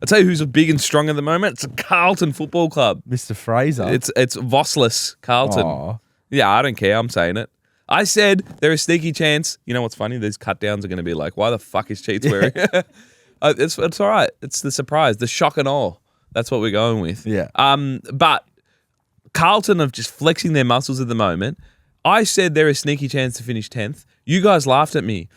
I'll tell you who's big and strong at the moment. It's a Carlton Football Club. Mr. Fraser. It's Vossless Carlton. Aww. Yeah, I don't care. I'm saying it. I said there is a sneaky chance. You know what's funny? These cut downs are going to be like, why the fuck is Cheats wearing? It's all right. It's the surprise, the shock and awe. That's what we're going with. Yeah. But Carlton are just flexing their muscles at the moment. I said there is a sneaky chance to finish 10th. You guys laughed at me.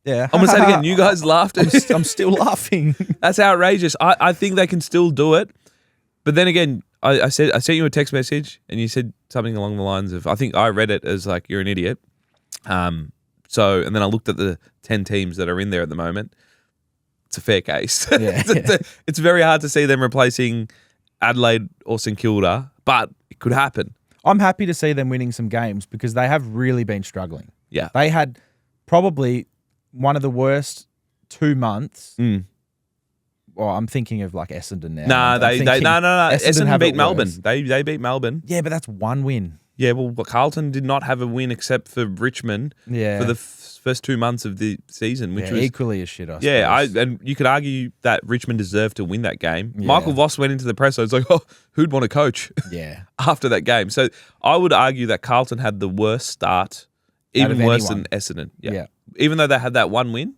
Yeah. I'm going to say it again. You guys laughed at me. I'm still laughing. That's outrageous. I think they can still do it. But then again, I sent you a text message and you said something along the lines of, I think I read it as like, you're an idiot. And then I looked at the 10 teams that are in there at the moment. It's a fair case. Yeah. It's very hard to see them replacing Adelaide or St Kilda, but it could happen. I'm happy to see them winning some games because they have really been struggling. Yeah. They had probably one of the worst 2 months. Well, I'm thinking of like Essendon now. No. Essendon beat Melbourne. Worse. They beat Melbourne. Yeah, but that's one win. Yeah, well, Carlton did not have a win except for Richmond for the first 2 months of the season, which was equally as shit, I suppose. Yeah, and you could argue that Richmond deserved to win that game. Yeah. Michael Voss went into the press, so it's like, who'd want to coach after that game? So I would argue that Carlton had the worst start, even worse than Essendon. Yeah. Even though they had that one win,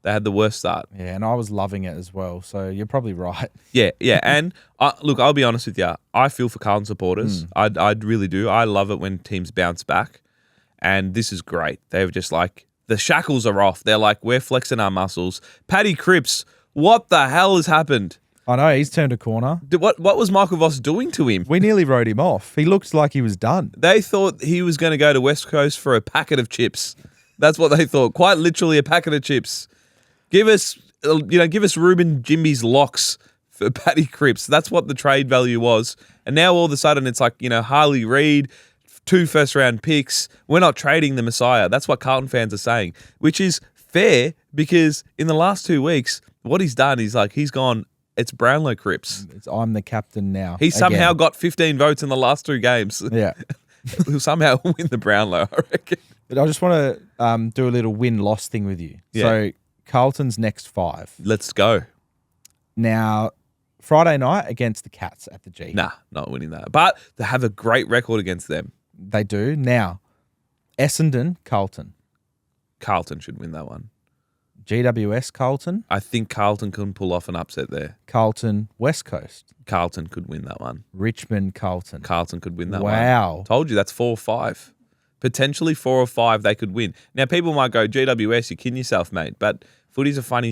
they had the worst start. Yeah, and I was loving it as well, so you're probably right. Yeah. And look, I'll be honest with you. I feel for Carlton supporters. I really do. I love it when teams bounce back, and this is great. They've just like, the shackles are off. They're like, we're flexing our muscles. Paddy Cripps, what the hell has happened? I know, he's turned a corner. What was Michael Voss doing to him? We nearly wrote him off. He looked like he was done. They thought he was going to go to West Coast for a packet of chips. That's what they thought. Quite literally a packet of chips. Give us Ruben Jimby's locks for Paddy Cripps. That's what the trade value was. And now all of a sudden it's like, Harley Reid, 2 first-round picks. We're not trading the Messiah. That's what Carlton fans are saying, which is fair because in the last 2 weeks, what he's done is like he's gone, it's Brownlow Cripps. I'm the captain now. He somehow got 15 votes in the last 2 games. Yeah. He'll somehow win the Brownlow, I reckon. But I just want to do a little win-loss thing with you. Yeah. So Carlton's next 5. Let's go. Now, Friday night against the Cats at the G. Nah, not winning that. But they have a great record against them. They do. Now, Essendon, Carlton. Carlton should win that one. GWS, Carlton. I think Carlton can pull off an upset there. Carlton, West Coast. Carlton could win that one. Richmond, Carlton. Carlton could win that one. Wow. Told you, that's 4 or 5. Potentially 4 or 5 they could win. Now, people might go, GWS, you're kidding yourself, mate. But footy's a funny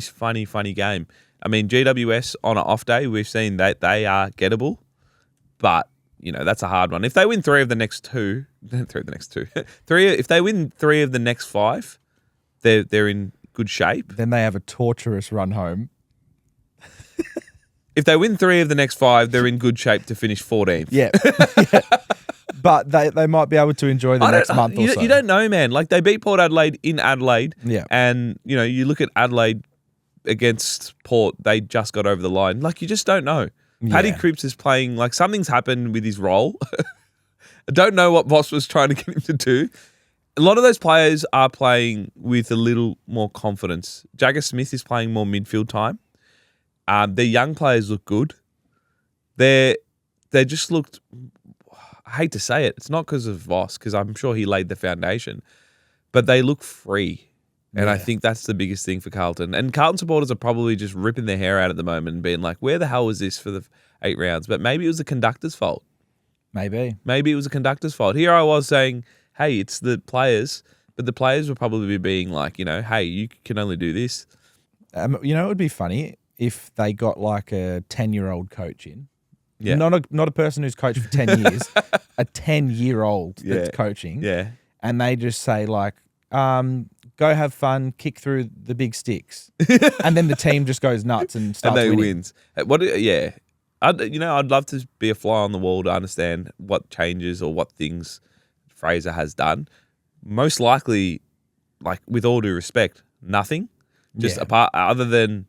game. I mean, GWS on an off day, we've seen that they are gettable. But, that's a hard one. If they win 3 of the next 2, if they win 3 of the next 5, they're in good shape. Then they have a torturous run home. If they win 3 of the next 5, they're in good shape to finish 14th. Yeah. But they might be able to enjoy the next month or so. You don't know, man. Like, they beat Port Adelaide in Adelaide. Yeah. And, you look at Adelaide against Port, they just got over the line. Like, you just don't know. Paddy Cripps is playing, like, something's happened with his role. I don't know what Voss was trying to get him to do. A lot of those players are playing with a little more confidence. Jagger Smith is playing more midfield time. Their young players look good. They just looked... I hate to say it. It's not because of Voss, because I'm sure he laid the foundation. But they look free. And I think that's the biggest thing for Carlton. And Carlton supporters are probably just ripping their hair out at the moment and being like, where the hell was this for the 8 rounds? But maybe it was the conductor's fault. Maybe it was the conductor's fault. Here I was saying, hey, it's the players. But the players were probably being like, hey, you can only do this. It would be funny if they got like a 10-year-old coach in. Yeah. Not a person who's coached for 10 years, a 10-year-old that's coaching. Yeah. And they just say like, go have fun, kick through the big sticks. And then the team just goes nuts and starts winning. Wins. I'd love to be a fly on the wall to understand what changes or what things Fraser has done. Most likely, like, with all due respect, nothing. Just apart, other than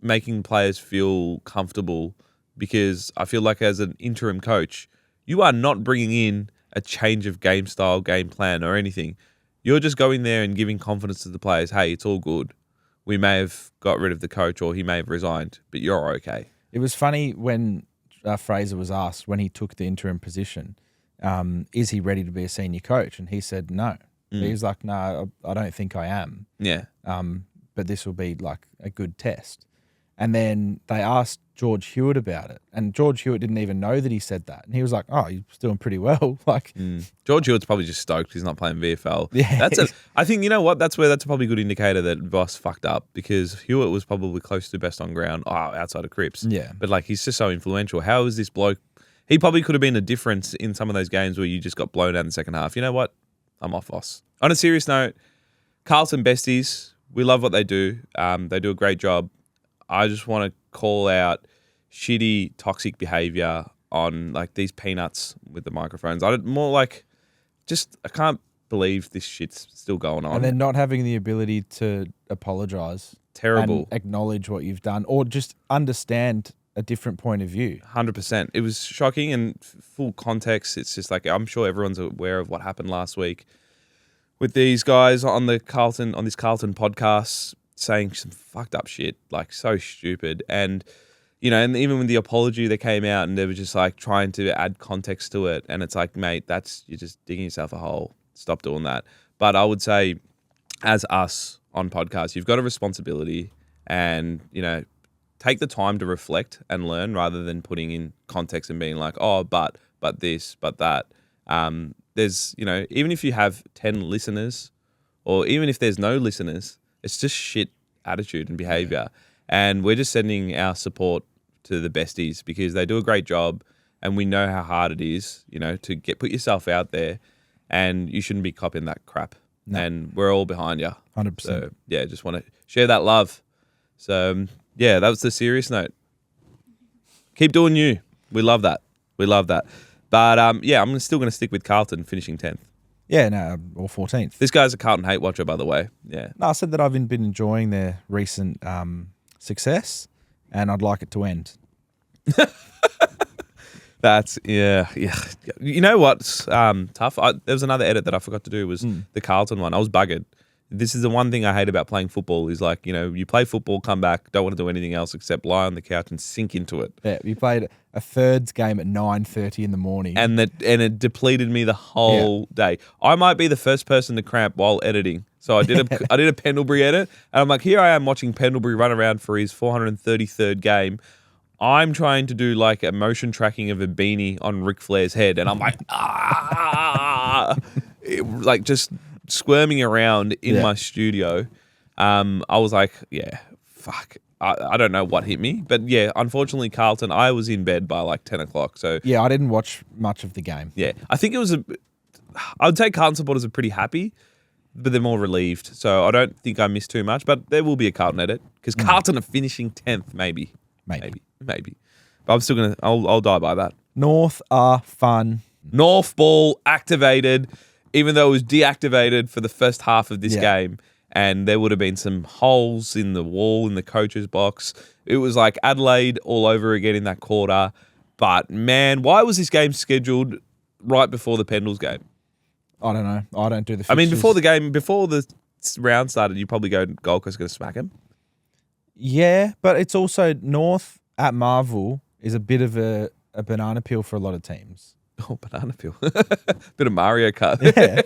making players feel comfortable. Because I feel like as an interim coach, you are not bringing in a change of game style, game plan or anything. You're just going there and giving confidence to the players. Hey, it's all good. We may have got rid of the coach or he may have resigned, but you're okay. It was funny when Fraser was asked when he took the interim position, is he ready to be a senior coach? And he said no. He was like, no, I don't think I am. Yeah. But this will be like a good test. And then they asked George Hewitt about it. And George Hewitt didn't even know that he said that. And he was like, oh, he's doing pretty well. George Hewitt's probably just stoked he's not playing VFL. Yeah. I think, you know what, that's probably a good indicator that Voss fucked up because Hewitt was probably close to best on ground outside of Cripps. Yeah. But like, he's just so influential. How is this bloke? He probably could have been a difference in some of those games where you just got blown out in the second half. You know what? I'm off Voss. On a serious note, Carlton besties, we love what they do. They do a great job. I just want to call out shitty, toxic behavior on like these peanuts with the microphones. I can't believe this shit's still going on. And then not having the ability to apologize. terrible. And acknowledge what you've done or just understand a different point of view. 100%. It was shocking and full context. It's just like, I'm sure everyone's aware of what happened last week with these guys on this Carlton podcast saying some fucked up shit, like so stupid. And, you know, and even with the apology that came out and they were just like trying to add context to it. And it's like, mate, you're just digging yourself a hole. Stop doing that. But I would say as us on podcasts, you've got a responsibility and, you know, take the time to reflect and learn rather than putting in context and being like, oh, but this, but that. There's, you know, even if you have 10 listeners or even if there's no listeners, it's just shit attitude and behavior. And we're just sending our support to the besties because they do a great job and we know how hard it is, you know, to put yourself out there and you shouldn't be copying that crap. No. And we're all behind you. 100%. So, yeah, just want to share that love. So, yeah, that was the serious note. Keep doing you. We love that. But, yeah, I'm still going to stick with Carlton finishing 10th. Yeah, no, or 14th. This guy's a Carlton hate watcher, by the way. Yeah. No, I said that I've been enjoying their recent success and I'd like it to end. That's, yeah. You know what's tough? There was another edit that I forgot to do was the Carlton one. I was buggered. This is the one thing I hate about playing football is like, you know, you play football, come back, don't want to do anything else except lie on the couch and sink into it. Yeah, you played a thirds game at 9:30 in the morning. And it depleted me the whole day. I might be the first person to cramp while editing. So I did a Pendlebury edit and I'm like, here I am watching Pendlebury run around for his 433rd game. I'm trying to do like a motion tracking of a beanie on Ric Flair's head. And I'm like, like just squirming around in my studio. I was like, yeah, fuck. I don't know what hit me. But yeah, unfortunately, Carlton, I was in bed by like 10 o'clock. So yeah, I didn't watch much of the game. Yeah, I think it was I would say Carlton supporters are pretty happy, but they're more relieved. So I don't think I missed too much, but there will be a Carlton edit because Carlton are finishing 10th, maybe. But I'm still going to, I'll die by that. North are fun. North ball activated, even though it was deactivated for the first half of this game. And there would have been some holes in the wall in the coach's box. It was like Adelaide all over again in that quarter. But man, why was this game scheduled right before the Pendles game? I don't know. I don't do the fixtures. I mean, before the round started, you probably go Gold Coast going to smack him. Yeah, but it's also North at Marvel is a bit of a banana peel for a lot of teams. Oh, banana peel. Bit of Mario Kart. Yeah.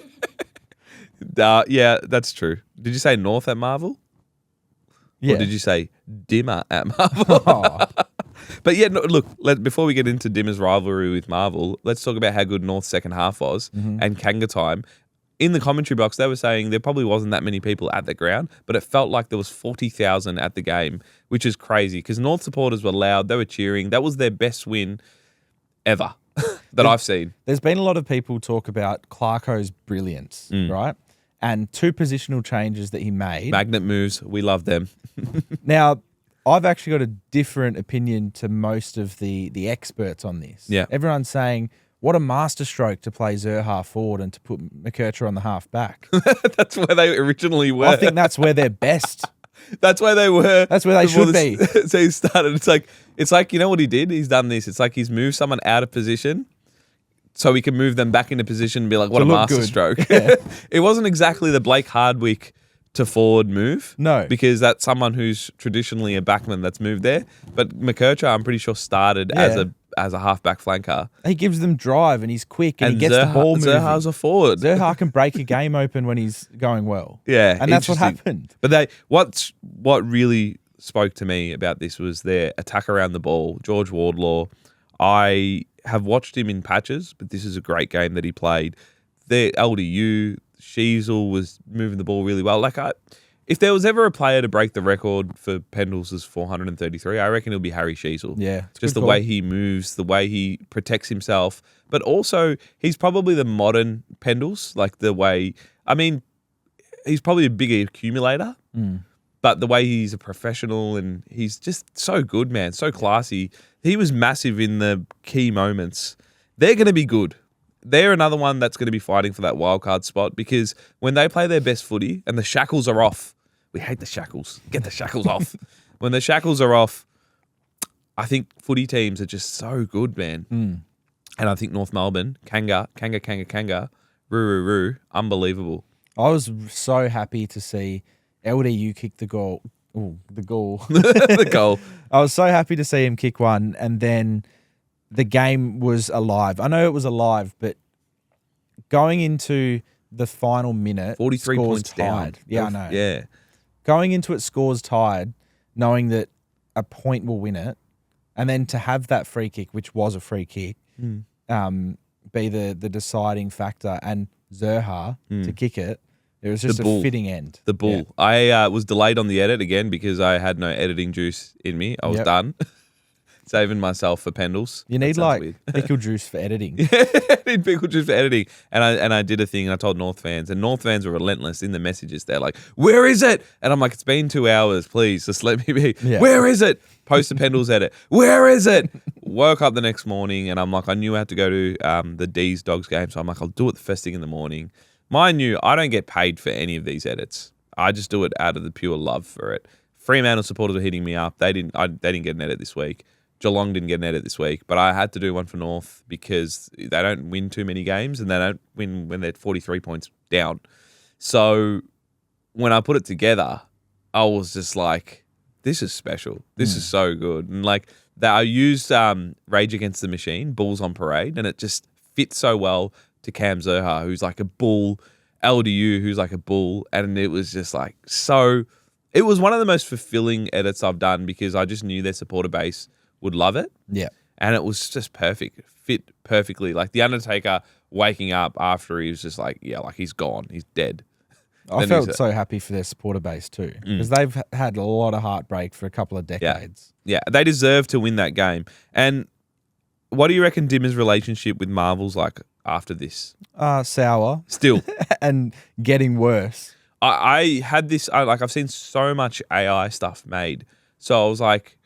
Yeah, that's true. Did you say North at Marvel? Yeah. Or did you say Dimmer at Marvel? Oh. But yeah, no, look, before we get into Dimmer's rivalry with Marvel, let's talk about how good North's second half was and Kanga time. In the commentary box, they were saying there probably wasn't that many people at the ground, but it felt like there was 40,000 at the game, which is crazy because North supporters were loud. They were cheering. That was their best win ever that I've seen. There's been a lot of people talk about Clarko's brilliance, right? And 2 positional changes that he made. Magnet moves. We love them. Now, I've actually got a different opinion to most of the experts on this. Yeah. Everyone's saying, what a masterstroke to play Zerha forward and to put McKercher on the half back. That's where they originally were. I think that's where they're best. That's where they were. That's where they should be. So he started. It's like, you know what he did? He's done this. It's like he's moved someone out of position so he can move them back into position and be like, what a masterstroke. Yeah. It wasn't exactly the Blake Hardwick to forward move. No. Because that's someone who's traditionally a backman that's moved there. But McKercher, I'm pretty sure, started as a half-back flanker. He gives them drive and he's quick and he gets the ball moving. Zerha's a forward. Zerha can break a game open when he's going well. Yeah. And that's what happened. But what really spoke to me about this was their attack around the ball. George Wardlaw, I have watched him in patches, but this is a great game that he played. Their LDU, Sheasel was moving the ball really well. If there was ever a player to break the record for Pendles' 433, I reckon it'll be Harry Sheasel. Yeah. Just the way he moves, the way he protects himself. But also, he's probably the modern Pendles. He's probably a bigger accumulator. But the way he's a professional and he's just so good, man, so classy. He was massive in the key moments. They're going to be good. They're another one that's going to be fighting for that wildcard spot because when they play their best footy and the shackles are off, We hate the shackles. Get the shackles off. When the shackles are off, I think footy teams are just so good, man. And I think North Melbourne, Kanga, Roo, unbelievable. I was so happy to see LDU kick the goal. Ooh, the goal. The goal. I was so happy to see him kick one, and then the game was alive. I know it was alive, but going into the final minute, 43 scores points tied. down. Yeah, I know. Yeah. Going into it, scores tied, knowing that a point will win it, and then to have that free kick, which was a free kick, be the deciding factor, and Zerha to kick it. It was just a fitting end. The bull. Yeah. I was delayed on the edit again because I had no editing juice in me. I was done. Saving myself for pendles. You need like pickle juice for editing. I need pickle juice for editing. And I did a thing and I told North fans, and North fans were relentless in the messages. They're like, where is it? And I'm like, it's been 2 hours. Please, just let me be. Yeah. Where is it? Post the pendles edit. Where is it? Woke up the next morning and I'm like, I knew I had to go to the Dees Dogs game. So I'm like, I'll do it the first thing in the morning. Mind you, I don't get paid for any of these edits. I just do it out of the pure love for it. Fremantle supporters were hitting me up. They didn't get an edit this week. Geelong didn't get an edit this week, but I had to do one for North because they don't win too many games and they don't win when they're 43 points down. So when I put it together, I was just like, this is special. This is so good. And like that, I used Rage Against the Machine, Bulls on Parade, and it just fits so well to Cam Zerha, who's like a bull, LDU, who's like a bull. And it was just like it was one of the most fulfilling edits I've done because I just knew their supporter base would love it. Yeah. And it was just perfect. Fit perfectly. Like the Undertaker waking up after he was just like, yeah, like he's gone. He's dead. I felt so happy for their supporter base too because they've had a lot of heartbreak for a couple of decades. Yeah, they deserve to win that game. And what do you reckon Dimmer's relationship with Marvel's like after this? Sour. Still. And getting worse. I had this, I've seen so much AI stuff made. So I was like,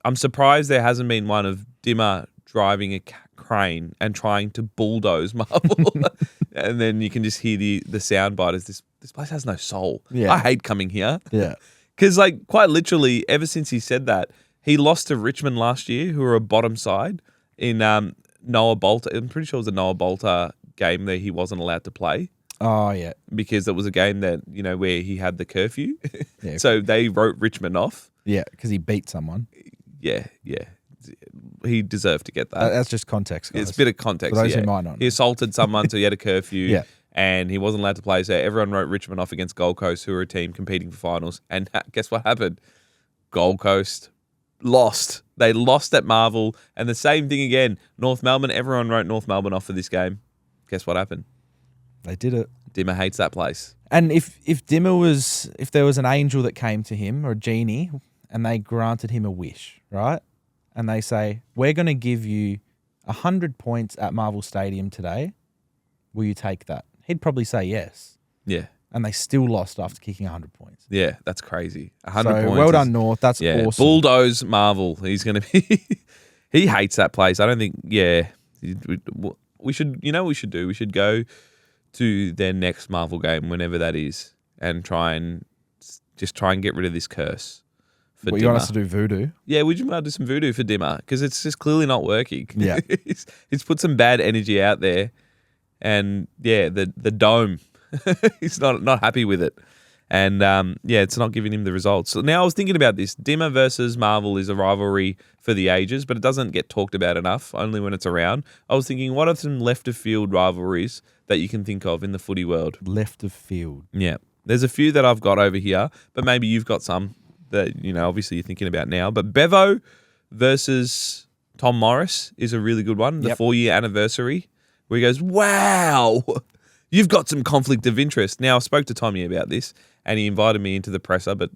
I'm surprised there hasn't been one of Dimmer driving a crane and trying to bulldoze Marvel. And then you can just hear the soundbite as this place has no soul. Yeah. I hate coming here. Yeah. Because like quite literally, ever since he said that, he lost to Richmond last year, who were a bottom side in Noah Bolter. I'm pretty sure it was a Noah Bolter game that he wasn't allowed to play. Oh, yeah. Because it was a game that, where he had the curfew. Yeah. So they wrote Richmond off. Yeah, because he beat someone. Yeah. He deserved to get that. That's just context, guys. It's a bit of context. For those who might not know. He assaulted someone, so he had a curfew. Yeah. And he wasn't allowed to play, so everyone wrote Richmond off against Gold Coast, who were a team competing for finals. And guess what happened? Gold Coast lost. They lost at Marvel. And the same thing again. North Melbourne, everyone wrote North Melbourne off for this game. Guess what happened? They did it. Dimmer hates that place. And if there was an angel that came to him or a genie and they granted him a wish, right? And they say, we're going to give you 100 points at Marvel Stadium today. Will you take that? He'd probably say yes. Yeah. And they still lost after kicking 100 points. Yeah, that's crazy. 100 points. Well done, North. That's awesome. Bulldoze Marvel. He's going to be... He hates that place. I don't think... Yeah. We should... You know what we should do? We should go to their next Marvel game, whenever that is, and try and get rid of this curse. For you want us to do voodoo? Yeah, we might do some voodoo for Dimmer because it's just clearly not working. Yeah. he's put some bad energy out there, and yeah, the dome, he's not happy with it, and it's not giving him the results. So now I was thinking about this. Dimmer versus Marvel is a rivalry for the ages, but it doesn't get talked about enough, only when it's around. I was thinking, what are some left of field rivalries that you can think of in the footy world? Left of field. Yeah, there's a few that I've got over here, but maybe you've got some that, obviously you're thinking about now. But Bevo versus Tom Morris is a really good one. The 4-year anniversary, where he goes, wow, you've got some conflict of interest. Now, I spoke to Tommy about this, and he invited me into the presser, but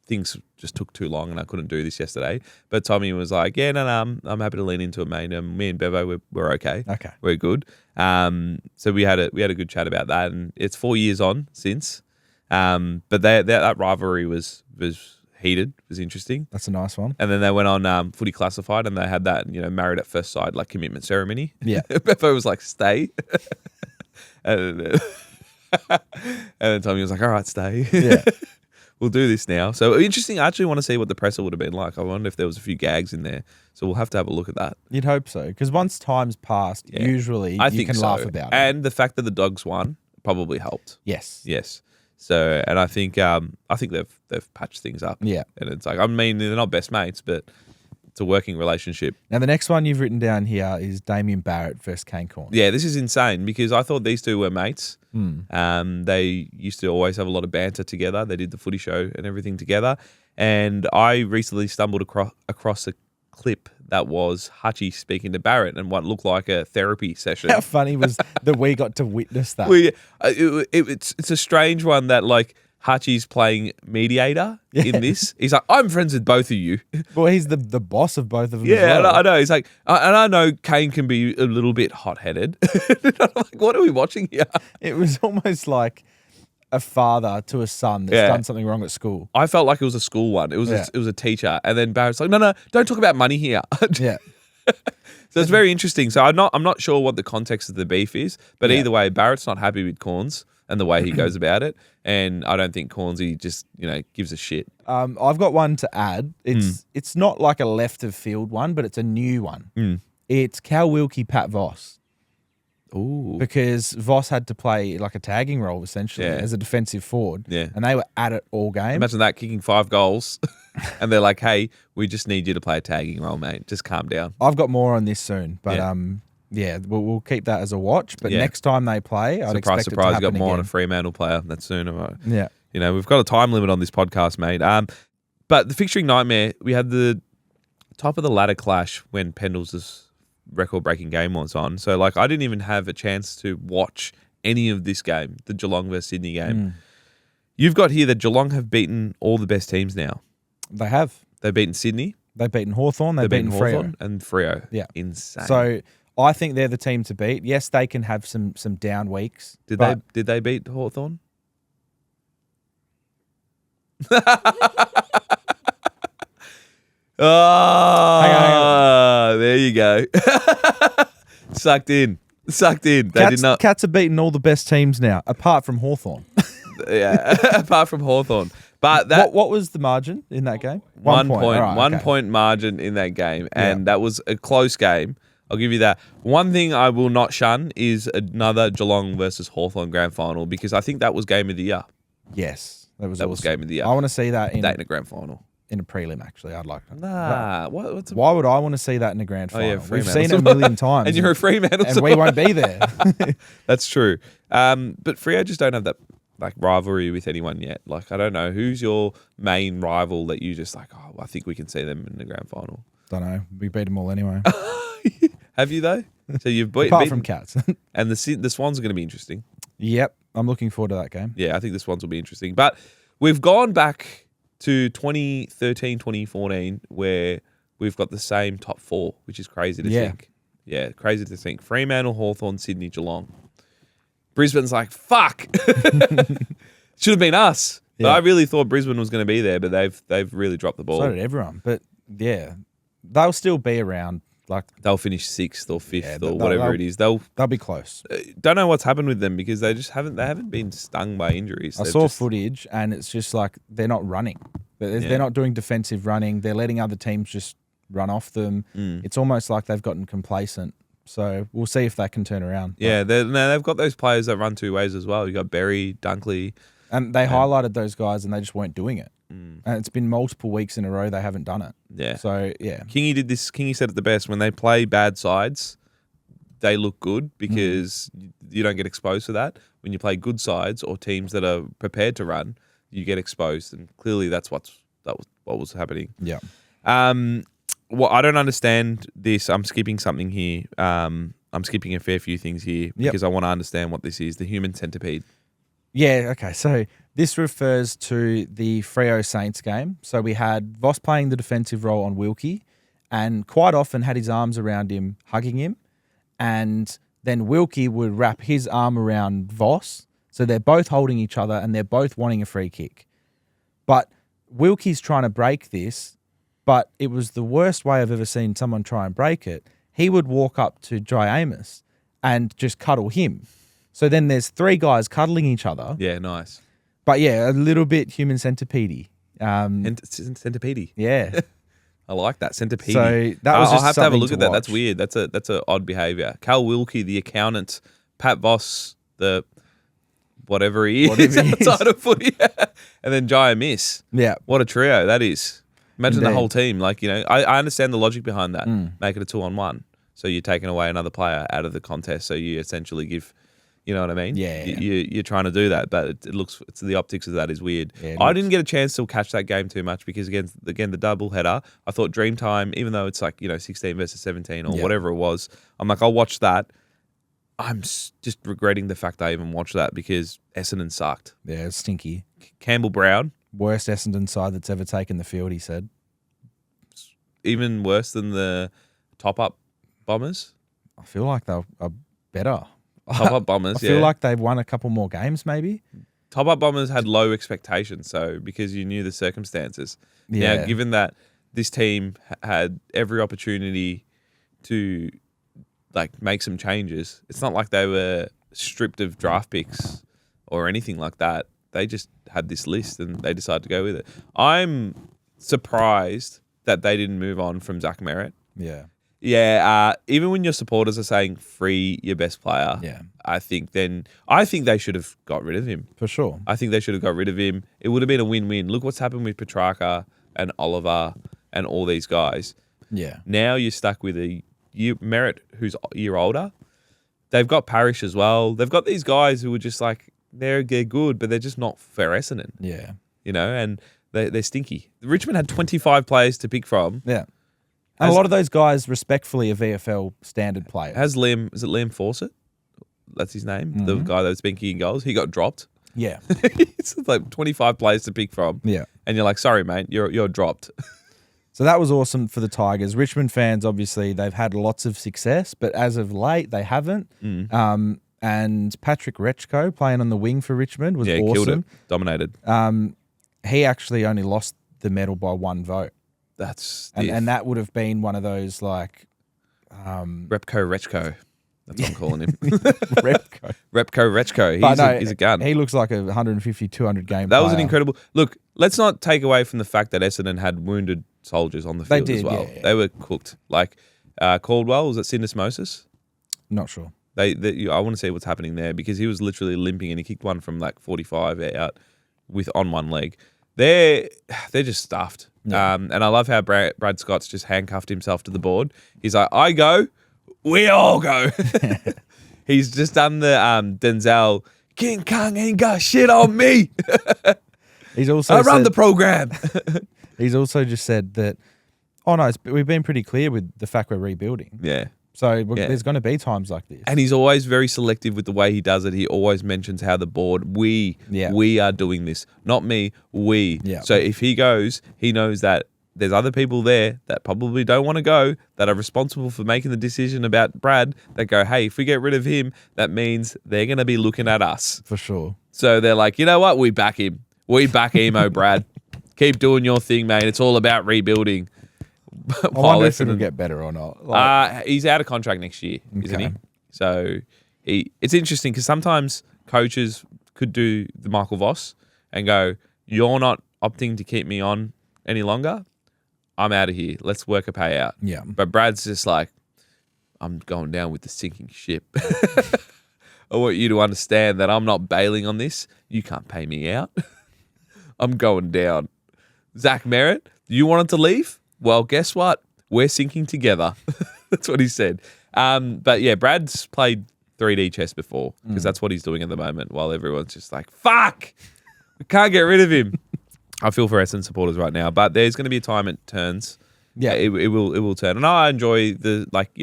things just took too long, and I couldn't do this yesterday. But Tommy was like, yeah, no, I'm happy to lean into it, mate. Me and Bevo, we're okay. Okay. We're good. So we had a good chat about that, and it's 4 years on since. But that rivalry was heated, was interesting. That's a nice one. And then they went on Footy Classified, and they had that, married at first sight, like commitment ceremony. Yeah. Bevo was like, stay. And then Tommy was like, all right, stay. Yeah. we'll do this now. So interesting. I actually want to see what the presser would have been like. I wonder if there was a few gags in there. So we'll have to have a look at that. You'd hope so, because once time's passed, usually you can laugh about it. And the fact that the Dogs won probably helped. Yes. So, and I think they've patched things up. Yeah. And it's like, I mean, they're not best mates, but it's a working relationship. Now, the next one you've written down here is Damien Barrett versus Kane Corn. Yeah, this is insane because I thought these two were mates. They used to always have a lot of banter together. They did the footy show and everything together. And I recently stumbled across a clip that was Hutchie speaking to Barrett and what looked like a therapy session. How funny was that we got to witness that? It's a strange one that like Hutchie's playing mediator in this. He's like, I'm friends with both of you. Well, he's the boss of both of them. Yeah, as well. I know. He's like, and I know Kane can be a little bit hot-headed. I'm like, what are we watching here? It was almost like a father to a son that's done something wrong at school. I felt like it was a school one. It was it was a teacher, and then Barrett's like, no, don't talk about money here. Yeah. So it's very interesting. So I'm not sure what the context of the beef is, but either way, Barrett's not happy with Corns and the way he goes about it, and I don't think Cornsy just gives a shit. I've got one to add. It's not like a left of field one, but it's a new one. It's Cal Wilkie, Pat Voss. Ooh. Because Voss had to play like a tagging role essentially as a defensive forward. Yeah. And they were at it all game. Imagine that, kicking 5 goals and they're like, hey, we just need you to play a tagging role, mate. Just calm down. I've got more on this soon, but we'll keep that as a watch. But next time they play, I'd expect it to happen got more again. on a Fremantle player. That's soon. Right? Yeah. We've got a time limit on this podcast, mate. But the fixturing nightmare, we had the top of the ladder clash when Pendles' record-breaking game was on. So, like, I didn't even have a chance to watch any of this game, the Geelong versus Sydney game. You've got here that Geelong have beaten all the best teams now. They have. They've beaten Sydney. They've beaten Hawthorn. They've beaten Freo. And Freo. Yeah. Insane. So, I think they're the team to beat. Yes, they can have some down weeks. Did they beat Hawthorn? Oh, hang on. There you go. Sucked in. They did not. Cats have beaten all the best teams now, apart from Hawthorn. Yeah, apart from Hawthorn. But what was the margin in that game? 1 point. Right, 1 point margin in that game, and that was a close game. I'll give you that. One thing I will not shun is another Geelong versus Hawthorn grand final, because I think that was game of the year. Yes, that was game of the year. I want to see that in a grand final. In a prelim, actually, I'd like. Nah, why would I want to see that in a grand final? Yeah, we've seen it a million times, and you're a Fremantle, and we won't be there. That's true. But Freo just don't have that like rivalry with anyone yet. Like, I don't know who's your main rival that you just like. Oh, I think we can see them in the grand final. Don't know. We beat them all anyway. Have you though? So you've apart from Cats, and the Swans are going to be interesting. Yep, I'm looking forward to that game. Yeah, I think the Swans will be interesting. But we've gone back to 2013, 2014, where we've got the same top 4, which is crazy to think. Yeah, crazy to think. Fremantle, Hawthorn, Sydney, Geelong. Brisbane's like, fuck. Should have been us. But I really thought Brisbane was going to be there, but they've really dropped the ball. So did everyone. But yeah, they'll still be around. Like, they'll finish 6th or 5th or whatever it is. They'll be close. Don't know what's happened with them because they haven't been stung by injuries. I saw footage and it's just like they're not running. They're not doing defensive running. They're letting other teams just run off them. It's almost like they've gotten complacent. So we'll see if that can turn around. Yeah, they've got those players that run 2 ways as well. You got Berry, Dunkley. And they highlighted those guys and they just weren't doing it. And it's been multiple weeks in a row they haven't done it. Yeah. So, yeah. Kingy did this. Kingy said it the best. When they play bad sides, they look good because you don't get exposed to that. When you play good sides or teams that are prepared to run, you get exposed. And clearly that's what was happening. Yeah. Well, I don't understand this. I'm skipping something here. I'm skipping a fair few things here because I want to understand what this is. The human centipede. Yeah, okay. So this refers to the Freo Saints game. So we had Voss playing the defensive role on Wilkie and quite often had his arms around him, hugging him. And then Wilkie would wrap his arm around Voss. So they're both holding each other and they're both wanting a free kick. But Wilkie's trying to break this, but it was the worst way I've ever seen someone try and break it. He would walk up to Jai Amos and just cuddle him. So then there's 3 guys cuddling each other. Yeah, nice. But yeah, a little bit human centipede. Centipede. Yeah. I like that. Centipede. So that was I'll just have to have a something look to at that. That's watch. weird. That's a odd behaviour. Cal Wilkie, the accountant, Pat Voss, the whatever he is outside of footy, and then Jaya Miss. Yeah. What a trio that is. Imagine the Indeed. whole team. Like, I understand the logic behind that. Make it a 2-on-1. So you're taking away another player out of the contest. So you essentially give, you know what I mean? Yeah. You're trying to do that, but it looks, the optics of that is weird. Yeah, I didn't get a chance to catch that game too much because again, the double header, I thought Dreamtime, even though it's like, 16 versus 17 or whatever it was, I'm like, I'll watch that. I'm just regretting the fact I even watched that because Essendon sucked. Yeah, it's stinky. Campbell Brown, Worst Essendon side that's ever taken the field, he said. even worse than the top-up Bombers. I feel like they're better. Top-up Bombers, I feel like they've won a couple more games, maybe. Top-up Bombers had low expectations, so because you knew the circumstances. Yeah. Now, given that this team had every opportunity to make some changes, it's not like they were stripped of draft picks or anything like that. They just had this list and they decided to go with it. I'm surprised that they didn't move on from Zach Merritt. Yeah. Yeah, even when your supporters are saying free your best player, I think they should have got rid of him. For sure. I think they should have got rid of him. It would have been a win-win. Look what's happened with Petrarca and Oliver and all these guys. Yeah. Now you're stuck with Merritt, who's a year older. They've got Parrish as well. They've got these guys who are just like, they're good, but they're just not for Essendon. Yeah. And they're stinky. Richmond had 25 players to pick from. Yeah. And a lot of those guys, respectfully, are VFL standard players. Is it Liam Fawcett? That's his name. The guy that's been kicking goals. He got dropped. Yeah. It's like 25 players to pick from. Yeah. And you're like, sorry, mate, you're dropped. So that was awesome for the Tigers. Richmond fans, obviously, they've had lots of success, but as of late, they haven't. And Patrick Rechko, playing on the wing for Richmond, was awesome. Killed it. Dominated. He actually only lost the medal by 1 vote. That's and that would have been one of those like Rechko. That's what I'm calling him. Repco. Rechko. He's a gun. He looks like a 150, 200 game That player. was an incredible... Look, let's not take away from the fact that Essendon had wounded soldiers on the field as well. Yeah. They were cooked. Like Caldwell, was it syndesmosis? Not sure. I want to see what's happening there because he was literally limping and he kicked one from like 45 out on one leg. They're just stuffed. Yeah. And I love how Brad Scott's just handcuffed himself to the board. He's like, I go, we all go. He's just done the Denzel, King Kong ain't got shit on me. He's also I run the program. He's also just said that, we've been pretty clear with the fact we're rebuilding. Yeah. So there's going to be times like this. And he's always very selective with the way he does it. He always mentions how the board, we are doing this. Not me, we. Yeah. So if he goes, he knows that there's other people there that probably don't want to go, that are responsible for making the decision about Brad, that go, hey, if we get rid of him, that means they're going to be looking at us. For sure. So they're like, you know what? We back him. We back Emo, Brad. Keep doing your thing, mate. It's all about rebuilding. I wonder if it'll get better or not. He's out of contract next year, isn't he? So it's interesting because sometimes coaches could do the Michael Voss and go, you're not opting to keep me on any longer. I'm out of here. Let's work a payout. Yeah. But Brad's just like, I'm going down with the sinking ship. I want you to understand that I'm not bailing on this. You can't pay me out. I'm going down. Zach Merritt, you wanted to leave? Well, guess what? We're sinking together. That's what he said. But yeah, Brad's played 3D chess before because that's what he's doing at the moment while everyone's just like, fuck, we can't get rid of him. I feel for Essendon supporters right now, but there's going to be a time it turns. Yeah. It will turn. And I enjoy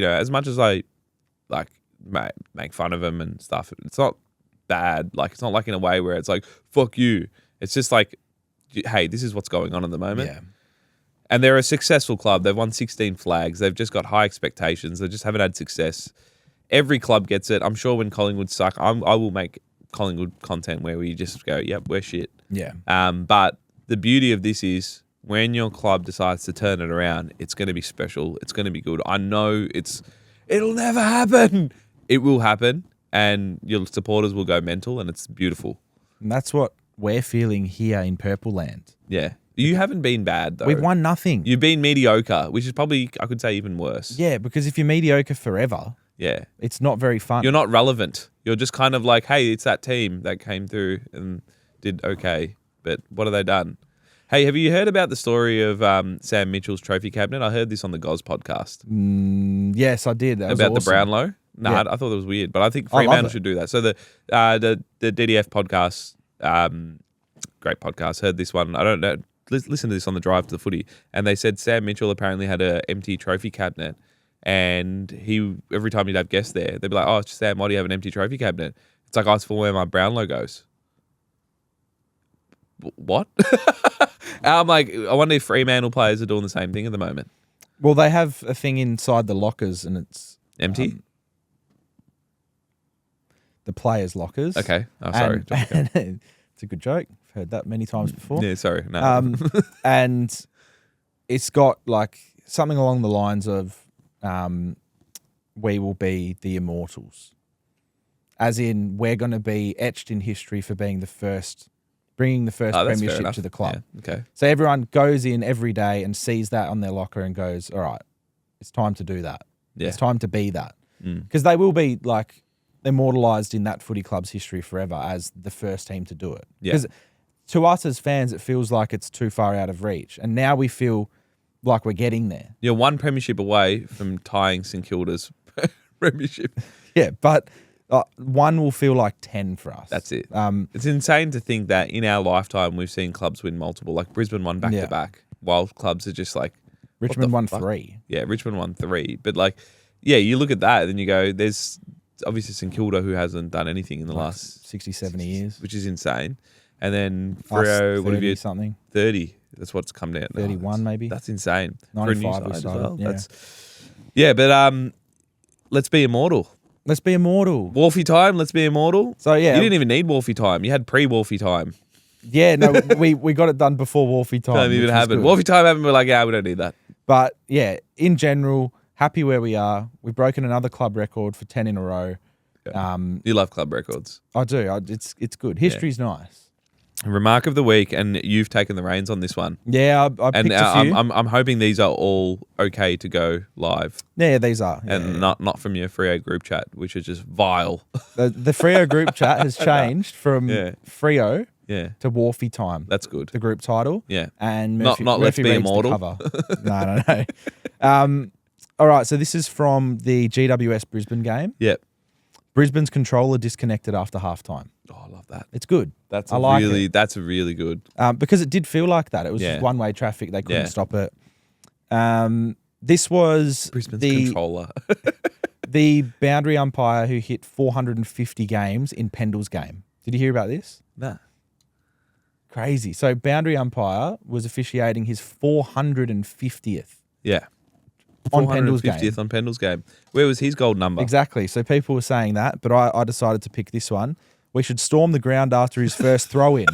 as much as I make fun of him and stuff, it's not bad. Like, it's not like in a way where it's like, fuck you. It's just like, hey, this is what's going on at the moment. Yeah. And they're a successful club. They've won 16 flags. They've just got high expectations. They just haven't had success. Every club gets it. I'm sure when Collingwood suck, I will make Collingwood content where we just go, yep, we're shit. Yeah. But the beauty of this is when your club decides to turn it around, it's going to be special. It's going to be good. I know it'll never happen. It will happen, and your supporters will go mental, and it's beautiful. And that's what we're feeling here in Purple Land. Yeah. You haven't been bad, though. We've won nothing. You've been mediocre, which is probably, I could say, even worse. Yeah, because if you're mediocre forever, Yeah. it's not very fun. You're not relevant. You're just kind of like, hey, it's that team that came through and did okay. But what have they done? Hey, have you heard about the story of Sam Mitchell's trophy cabinet? I heard this on the Goz podcast. Yes, I did. That was about the awesome. Brownlow. No, Yeah. I thought it was weird, but I think I love Fremantle it. should do that. So the DDF podcast, great podcast. Heard this one. I don't know. Listen to this on the drive to the footy, and they said Sam Mitchell apparently had an empty trophy cabinet, and he every time he'd have guests there, they'd be like, "Oh, Sam, why do you have an empty trophy cabinet?" It's like, "Oh, it's for where my Brownlow goes." What? I'm like, I wonder if Fremantle players are doing the same thing at the moment. Well, they have a thing inside the lockers, and it's Empty. the players' lockers. Okay. Oh, sorry. And it's a good joke. I've heard that many times before. Yeah, sorry. No. And it's got like something along the lines of we will be the immortals. As in, we're going to be etched in history for being bringing the first Oh, that's fair premiership enough. to the club. Yeah, okay. So everyone goes in every day and sees that on their locker and goes, all right, it's time to do that. Yeah. It's time to be that. Mm. Because they will be like immortalised in that footy club's history forever as the first team to do it. Yeah. Because to us as fans, it feels like it's too far out of reach. And now we feel like we're getting there. You're one premiership away from tying St Kilda's premiership. Yeah, but one will feel like 10 for us. That's it. It's insane to think that in our lifetime we've seen clubs win multiple. Like Brisbane won back to back, while clubs are just like Richmond won fuck? 3. Yeah, Richmond won 3. But like, yeah, you look at that and you go, there's obviously St Kilda who hasn't done anything in the last 60, 70 years. which is insane. And then Us, Freo, what have 30 you? something. 30. That's what's come down. 31 maybe. That's insane. For a new 95 we side as started, well. yeah. But let's be immortal. Let's be immortal. Wolfie time, let's be immortal. So, yeah. You didn't even need Wolfie time. You had pre-Wolfie time. Yeah, no, we got it done before Wolfie time. Don't even which was happen. good. Wolfie time happened, we're like, yeah, we don't need that. But yeah, in general, happy where we are. We've broken another club record for 10 in a row. You love club records. I do. It's good. History's nice. Remark of the week, and you've taken the reins on this one. Yeah, I And picked a few. I'm hoping these are all okay to go live, Yeah, these are. Yeah, and not from your Freo group chat, which is just vile. The Freo group chat has changed from Yeah. Freo Yeah, to Wharfie time. that's good. The group title. Yeah, And Not- Murphy, not Let's Murphy Be reads the Immortal. cover. No. All right, so this is from the GWS Brisbane game. Yep. Brisbane's controller disconnected after halftime. Oh, I love that. It's good. That's I like really it. that's really good. Because it did feel like that. It was Yeah. just one-way traffic. They couldn't Yeah. stop it. This was Brisbane's the controller. the boundary umpire who hit 450 games in Pendle's game. Did you hear about this? Nah. Crazy. So boundary umpire was officiating his 450th Yeah. on Pendle's game. 450th on Pendle's game. Where was his gold number? Exactly. So people were saying that, but I decided to pick this one. We should storm the ground after his first throw in.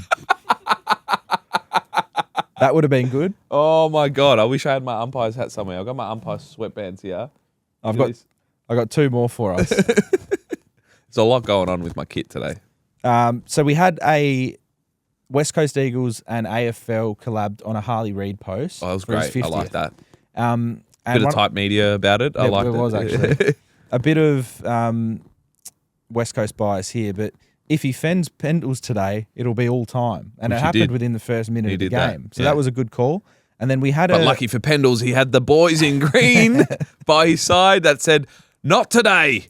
That would have been good. Oh my god! I wish I had my umpire's hat somewhere. I've got my umpire sweatbands here. I Look at this. got two more for us. There's a lot going on with my kit today. So we had a West Coast Eagles and AFL collabed on a Harley Reid post. Oh, that was for his great. I like 50th. that. And Bit of one- type media about it. I Yeah, liked it. there was actually. A bit of West Coast bias here, but if he fends Pendles today, it'll be all time. And Which it he happened did. within the first minute He of the did that, game. So yeah. that was a good call. And then we had But lucky for Pendles, he had the boys in green by his side that said, "Not today."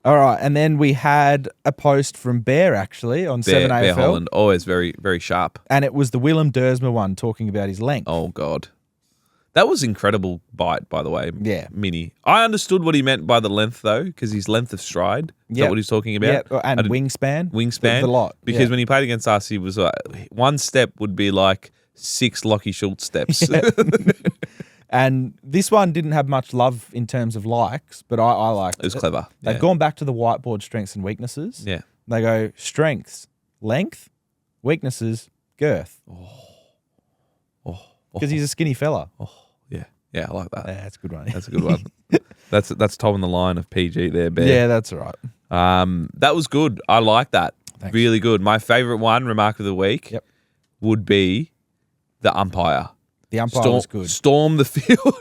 All right. And then we had a post from Bear actually on Bear 7AFL. Holland, always very, very sharp. And it was the Willem Dersma one talking about his length. Oh god, that was incredible bite, by the way. Yeah. Mini. I understood what he meant by the length though, because his length of stride. Is Yep. that what he's talking about? Yeah, and I didn't- wingspan. Wingspan. The lot. Because yeah. when he played against us, he was one step would be like 6 Lockie Schultz steps. And this one didn't have much love in terms of likes, but I liked it. It was clever. They've Yeah. gone back to the whiteboard strengths and weaknesses. Yeah. They go strengths, length, weaknesses, girth. Because he's a skinny fella. Yeah. Yeah, I like that. Yeah, that's a good one. That's a good one. That's Tom on the line of PG there, Bear. Yeah, that's all right. That was good. I like that. Thanks. Really good. My favourite one, remark of the week, Yep. would be the umpire. The umpire was good. Storm the field.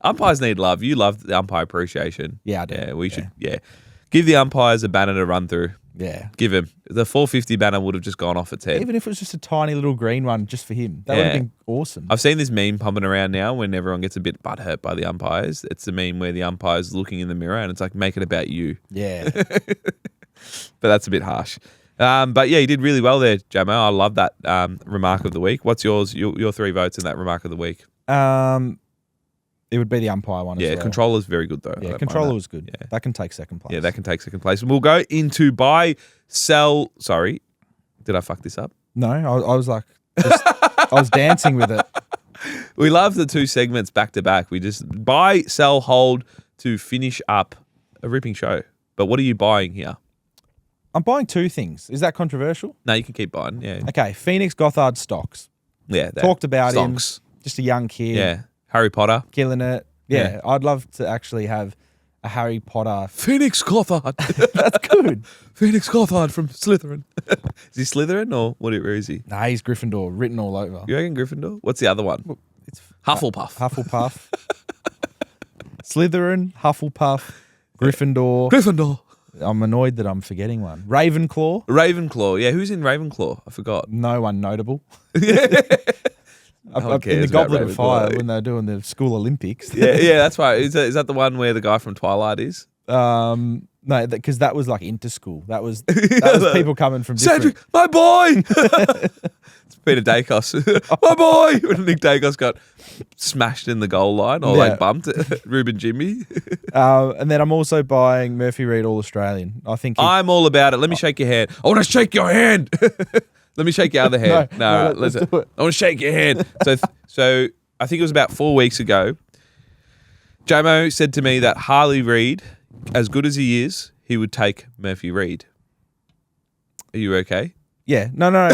Umpires need love. You love the umpire appreciation. Yeah, I do. Yeah, we should. Yeah, give the umpires a banner to run through. Yeah. Give him the 450 banner would have just gone off its head. Even if it was just a tiny little green one just for him, that would have been awesome. I've seen this meme pumping around now when everyone gets a bit butthurt by the umpires. It's the meme where the umpire's looking in the mirror and it's like, make it about you. Yeah. But that's a bit harsh. But yeah, you did really well there, Jamo. I love that remark of the week. What's yours? Your 3 votes in that remark of the week. It would be the umpire one as well. Yeah, controller's very good though. Yeah, controller was good. Yeah. That can take second place. Yeah, that can take second place. We'll go into buy, sell. Sorry, did I fuck this up? No, I was like, I was dancing with it. We love the 2 segments back to back. We just buy, sell, hold to finish up a ripping show. But what are you buying here? I'm buying 2 things. Is that controversial? No, you can keep buying. Yeah. Okay, Phoenix Gothard stocks. Yeah. Talked about Stonks. him. Just a young kid. Yeah. Harry Potter. Killing it. Yeah, I'd love to actually have a Harry Potter. Phoenix Gothard. That's good. Phoenix Gothard from Slytherin. Is he Slytherin or where is he? Nah, he's Gryffindor, written all over. You reckon Gryffindor? What's the other one? It's Hufflepuff. Hufflepuff. Slytherin, Hufflepuff, Gryffindor. Gryffindor. I'm annoyed that I'm forgetting one. Ravenclaw. Ravenclaw. Yeah, who's in Ravenclaw? I forgot. No one notable. one In the cares about Goblet of Ravenclaw. Fire when they're doing the School Olympics. Yeah, that's right. Is that the one where the guy from Twilight is? No, because that was like inter-school. That was people coming from different... Cedric, my boy! It's Peter Dacos. My boy! When Nick Dacos got smashed in the goal line or like bumped. Ruben Jimmy. And then I'm also buying Murphy Reid All-Australian. I think I'm all about it. Let me shake your hand. I want to shake your hand. Let me shake your other hand. No, let's do it. I want to shake your hand. So I think it was about 4 weeks ago. Jamo said to me that Harley Reid, as good as he is, he would take Murphy Reid. Are you okay? Yeah. No. No,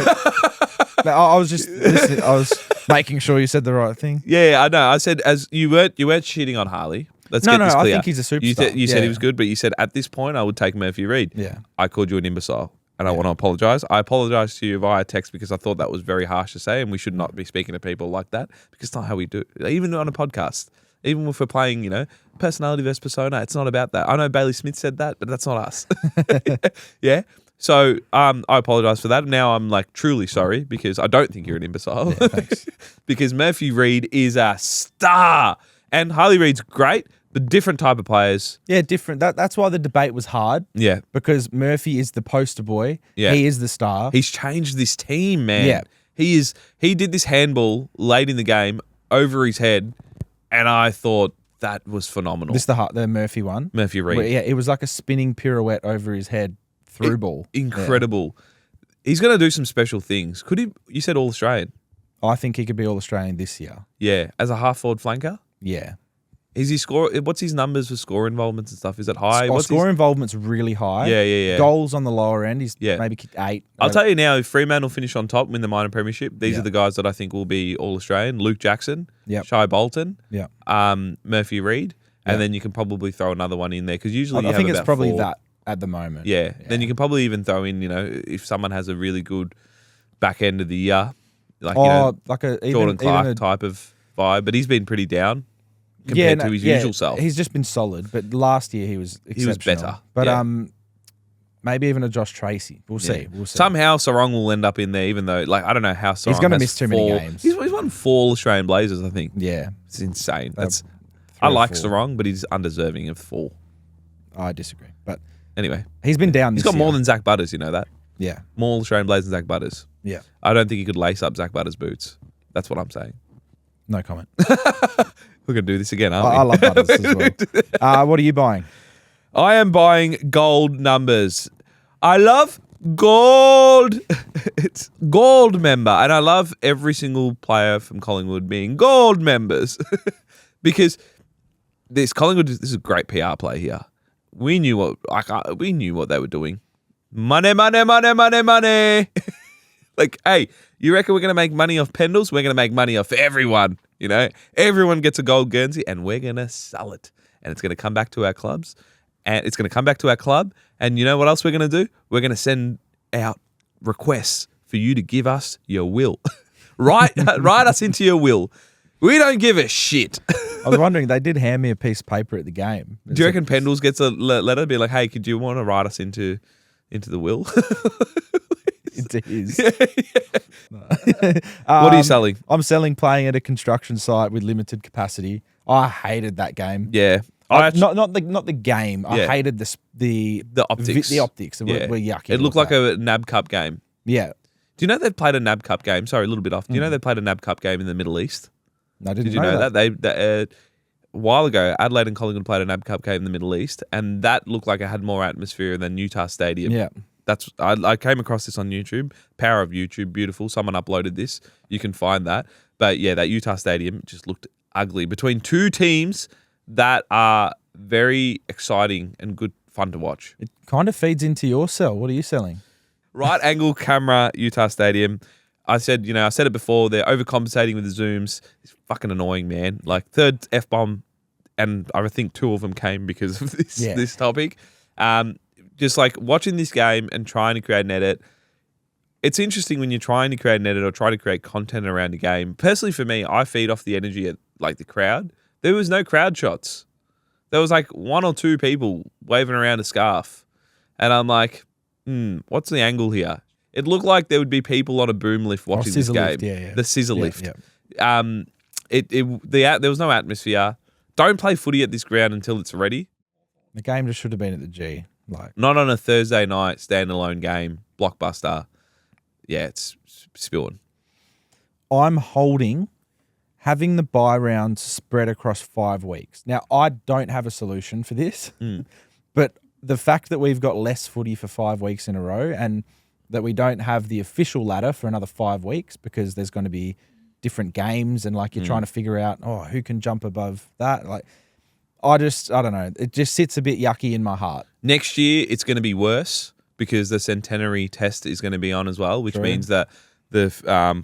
I was just listening. I was making sure you said the right thing. Yeah, I know. I said as you weren't shitting on Harley. Let's get this clear. I think he's a superstar. You said he was good, but you said at this point I would take Murphy Reid. Yeah. I called you an imbecile. And I want to apologise. I apologise to you via text because I thought that was very harsh to say and we should not be speaking to people like that because it's not how we do it. Even on a podcast, even if we're playing, personality versus persona, it's not about that. I know Bailey Smith said that, but that's not us. Yeah? So I apologise for that. Now I'm like truly sorry because I don't think you're an imbecile. Yeah, thanks. Because Murphy Reid is a star. And Harley Reid's great, but different type of players. Yeah, different. That's why the debate was hard. Yeah. Because Murphy is the poster boy. Yeah. He is the star. He's changed this team, man. Yeah. He did this handball late in the game over his head, and I thought that was phenomenal. The Murphy one. Murphy Reid. Yeah, it was like a spinning pirouette over his head through ball. Incredible. Yeah. He's going to do some special things. Could he? You said All Australian. I think he could be All Australian this year. Yeah, as a half forward flanker. Yeah. Is he score? What's his numbers for score involvements and stuff? Is it high? Score involvement's really high. Yeah. Goals on the lower end. He's maybe kicked 8. I'll tell you now, if Fremantle finish on top, win the minor premiership, these are the guys that I think will be All Australian. Luke Jackson, Shai Bolton, Murphy Reid, and then you can probably throw another one in there because usually I think it's probably 4. that at the moment. Yeah. Then you can probably even throw in, if someone has a really good back end of the year, like Jordan Clark type of vibe, but he's been pretty down. Compared to his usual self. He's just been solid, but last year he was exceptional. He was better. But maybe even a Josh Tracy. We'll see. Somehow Sarong will end up in there, even though, I don't know how Sarong he's going to miss too many games. He's won 4 Australian Blazers, I think. Yeah. It's insane. I like Sarong, but he's undeserving of 4. I disagree. But anyway. He's been down He's got more than Zach Butters, you know that? Yeah. More Australian Blazers than Zach Butters. Yeah. I don't think he could lace up Zach Butters' boots. That's what I'm saying. No comment. We're going to do this again, aren't we? I love Butters as well. What are you buying? I am buying gold numbers. I love gold. It's gold member. And I love every single player from Collingwood being gold members. Because this is a great PR play here. We knew what they were doing. Money, money, money, money, money. Like, hey, you reckon we're going to make money off Pendles? We're going to make money off everyone. Everyone gets a gold Guernsey and we're going to sell it. And it's going to come back to our clubs. and it's going to come back to our club. And you know what else we're going to do? We're going to send out requests for you to give us your will. write us into your will. We don't give a shit. I was wondering, they did hand me a piece of paper at the game. Do you reckon Pendles gets a letter be like, hey, could you want to write us into the will? It is. What are you selling? I'm selling playing at a construction site with limited capacity. I hated that game. Yeah. Not the game. I hated the optics. The optics were yucky. It looked like a NAB Cup game. Yeah. Do you know they've played a NAB Cup game? Sorry, a little bit off. Do you know they played a NAB Cup game in the Middle East? No, did you know that? They a while ago, Adelaide and Collingwood played a NAB Cup game in the Middle East, and that looked like it had more atmosphere than Utah Stadium. Yeah. I came across this on YouTube. Power of YouTube, beautiful. Someone uploaded this. You can find that. But yeah, that Utah Stadium just looked ugly between two teams that are very exciting and good fun to watch. It kind of feeds into your sell. What are you selling? Right angle camera, Utah Stadium. I said it before, they're overcompensating with the zooms. It's fucking annoying, man. Like third F-bomb, and I think two of them came because of this topic. Just like watching this game and trying to create an edit. It's interesting when you're trying to create an edit or try to create content around a game. Personally for me, I feed off the energy at like the crowd. There was no crowd shots. There was like one or two people waving around a scarf. And I'm like, what's the angle here? It looked like there would be people on a boom lift watching this game. The scissor lift. Yeah. There was no atmosphere. Don't play footy at this ground until it's ready. The game just should have been at the G. Not on a Thursday night standalone game, blockbuster. Yeah, it's spilling. I'm holding having the bye rounds spread across 5 weeks. Now, I don't have a solution for this, but the fact that we've got less footy for 5 weeks in a row and that we don't have the official ladder for another 5 weeks because there's going to be different games and like you're trying to figure out, who can jump above that? Like, I don't know. It just sits a bit yucky in my heart. Next year, it's going to be worse because the centenary test is going to be on as well, which means that the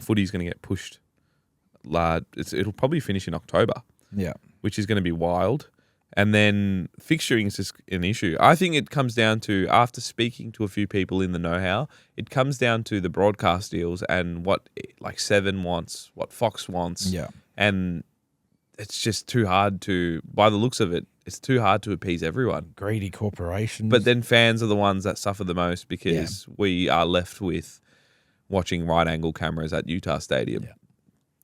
footy is going to get pushed. It'll probably finish in October. Yeah. Which is going to be wild. And then fixturing is just an issue. I think it comes down to, after speaking to a few people in the know-how, it comes down to the broadcast deals and what like Seven wants, what Fox wants. Yeah. And it's just too hard to, by the looks of it, it's too hard to appease everyone. Greedy corporations. But then fans are the ones that suffer the most because we are left with watching right-angle cameras at Utah Stadium. Yeah.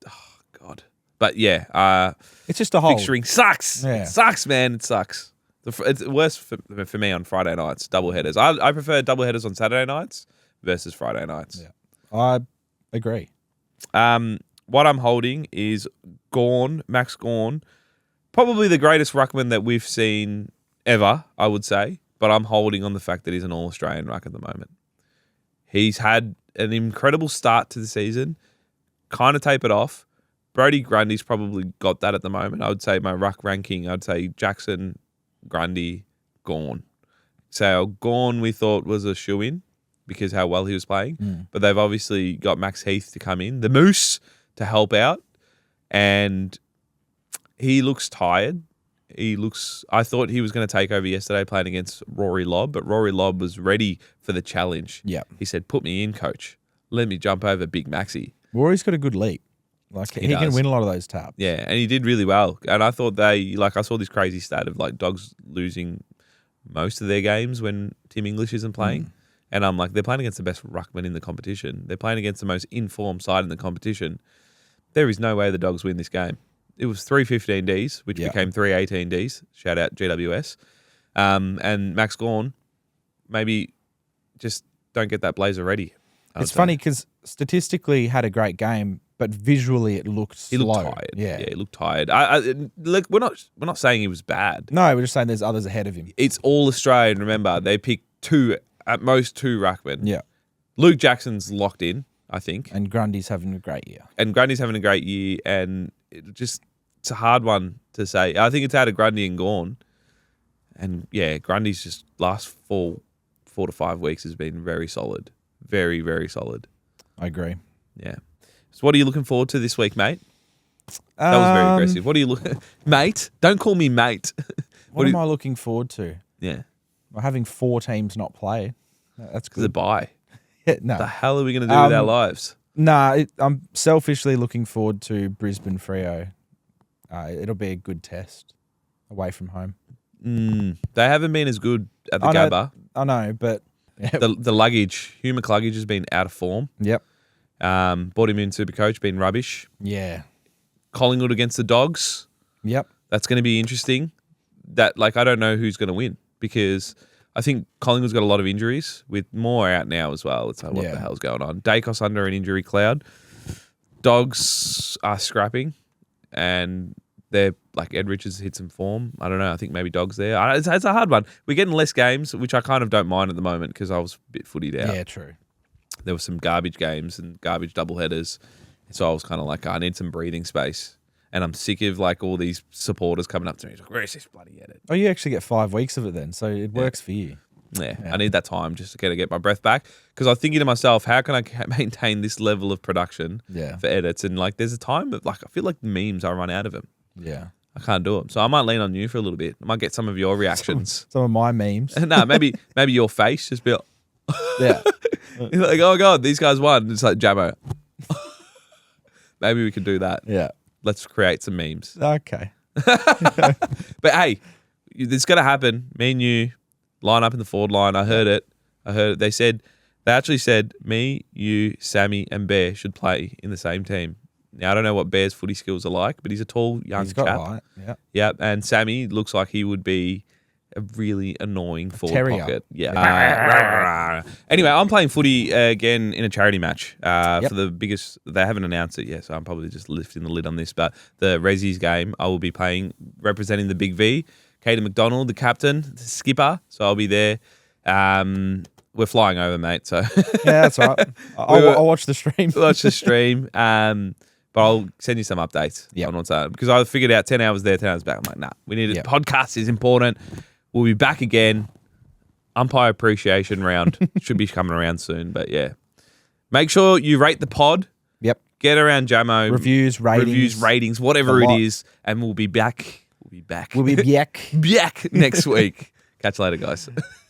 Oh, God. But yeah, it's just a whole fixturing sucks. Yeah. It sucks, man. It sucks. It's worse for me on Friday nights, double headers. I prefer double headers on Saturday nights versus Friday nights. Yeah, I agree. What I'm holding is Max Gawn, probably the greatest ruckman that we've seen ever, I would say. But I'm holding on the fact that he's an All-Australian ruck at the moment. He's had an incredible start to the season, kind of tapered off. Brodie Grundy's probably got that at the moment. I would say my ruck ranking, I'd say Jackson, Grundy, Gawn. So Gawn we thought was a shoo-in because how well he was playing. But they've obviously got Max Heath to come in, the Moose, to help out. And he looks tired. I thought he was going to take over yesterday playing against Rory Lobb, but Rory Lobb was ready for the challenge. Yeah. He said, put me in, coach. Let me jump over Big Maxi. Rory's got a good leap. Like he can win a lot of those taps. Yeah, and he did really well. And I thought I saw this crazy stat of like Dogs losing most of their games when Tim English isn't playing. And I'm like, they're playing against the best ruckman in the competition. They're playing against the most informed side in the competition. There is no way the Dogs win this game. It was 315 Ds, which became 318 Ds. Shout out GWS. And Max Gawn, maybe just don't get that blazer ready. It's funny because statistically had a great game, but visually it looked slow. He looked tired. Yeah, he looked tired. Look, we're not saying he was bad. No, we're just saying there's others ahead of him. It's all Australian. Remember, they picked at most two ruckmen. Yeah. Luke Jackson's locked in, I think. And Grundy's having a great year. And it's a hard one to say. I think it's out of Grundy and Gawn. And yeah, Grundy's just last 4 to 5 weeks has been very solid. Very, very solid. I agree. Yeah. So what are you looking forward to this week, mate? That was very aggressive. What are you looking... Mate? Don't call me mate. What am I looking forward to? Yeah. Well, having 4 teams not play, that's Because the good. bye. Yeah, no. The hell are we going to do with our lives? Nah, I'm selfishly looking forward to Brisbane Freo. It'll be a good test away from home. They haven't been as good at the I know, Gabba. I know, but The luggage, Hugh McCluggage has been out of form. yep, Bought him in Supercoach, been rubbish. yeah, Collingwood against the Dogs, yep, that's going to be interesting. I don't know who's going to win because I think Collingwood's got a lot of injuries with Moore out now as well. It's like, what the hell's going on? Dacos under an injury cloud. Dogs are scrapping and they're like Ed Richards hit some form. I don't know. I think maybe Dogs there. It's a hard one. We're getting less games, which I kind of don't mind at the moment because I was a bit footied out. yeah, true. There were some garbage games and garbage doubleheaders. So I was kind of like, I need some breathing space. And I'm sick of like all these supporters coming up to me. Like, where's this bloody edit? Oh, you actually get 5 weeks of it then, so it works for you. Yeah, I need that time just to get my breath back. Because I was thinking to myself, how can I maintain this level of production for edits? And like, there's a time that like I feel like memes, I run out of them. Yeah. I can't do them. So I might lean on you for a little bit. I might get some of your reactions. Some of my memes. No, maybe your face just be like, Yeah. you're like, oh God, these guys won. It's like Jamo. Maybe we could do that. Yeah. Let's create some memes. Okay. But hey, it's going to happen. Me and you line up in the forward line. I heard it. They actually said me, you, Sammy, and Bear should play in the same team. Now, I don't know what Bear's footy skills are like, but he's a tall, young He's got chap. height. Yeah. Yeah, and Sammy looks like he would be a really annoying forward terrier. pocket. Yeah. Anyway, I'm playing footy again in a charity match for the biggest. They haven't announced it yet, so I'm probably just lifting the lid on this. But the Rezzies game, I will be playing representing the Big V. Katie McDonald, the captain, the skipper. So I'll be there. We're flying over, mate. So Yeah, that's all right. I'll watch the stream. watch the stream. But I'll send you some updates on what's up. Because I figured out 10 hours there, 10 hours back. I'm like, nah, we need it. Podcast is important. We'll be back again. Umpire appreciation round should be coming around soon. But yeah, make sure you rate the pod. Yep. Get around Jamo. Reviews, ratings, whatever it is. And we'll be back. We'll be back. Back next week. Catch you later, guys.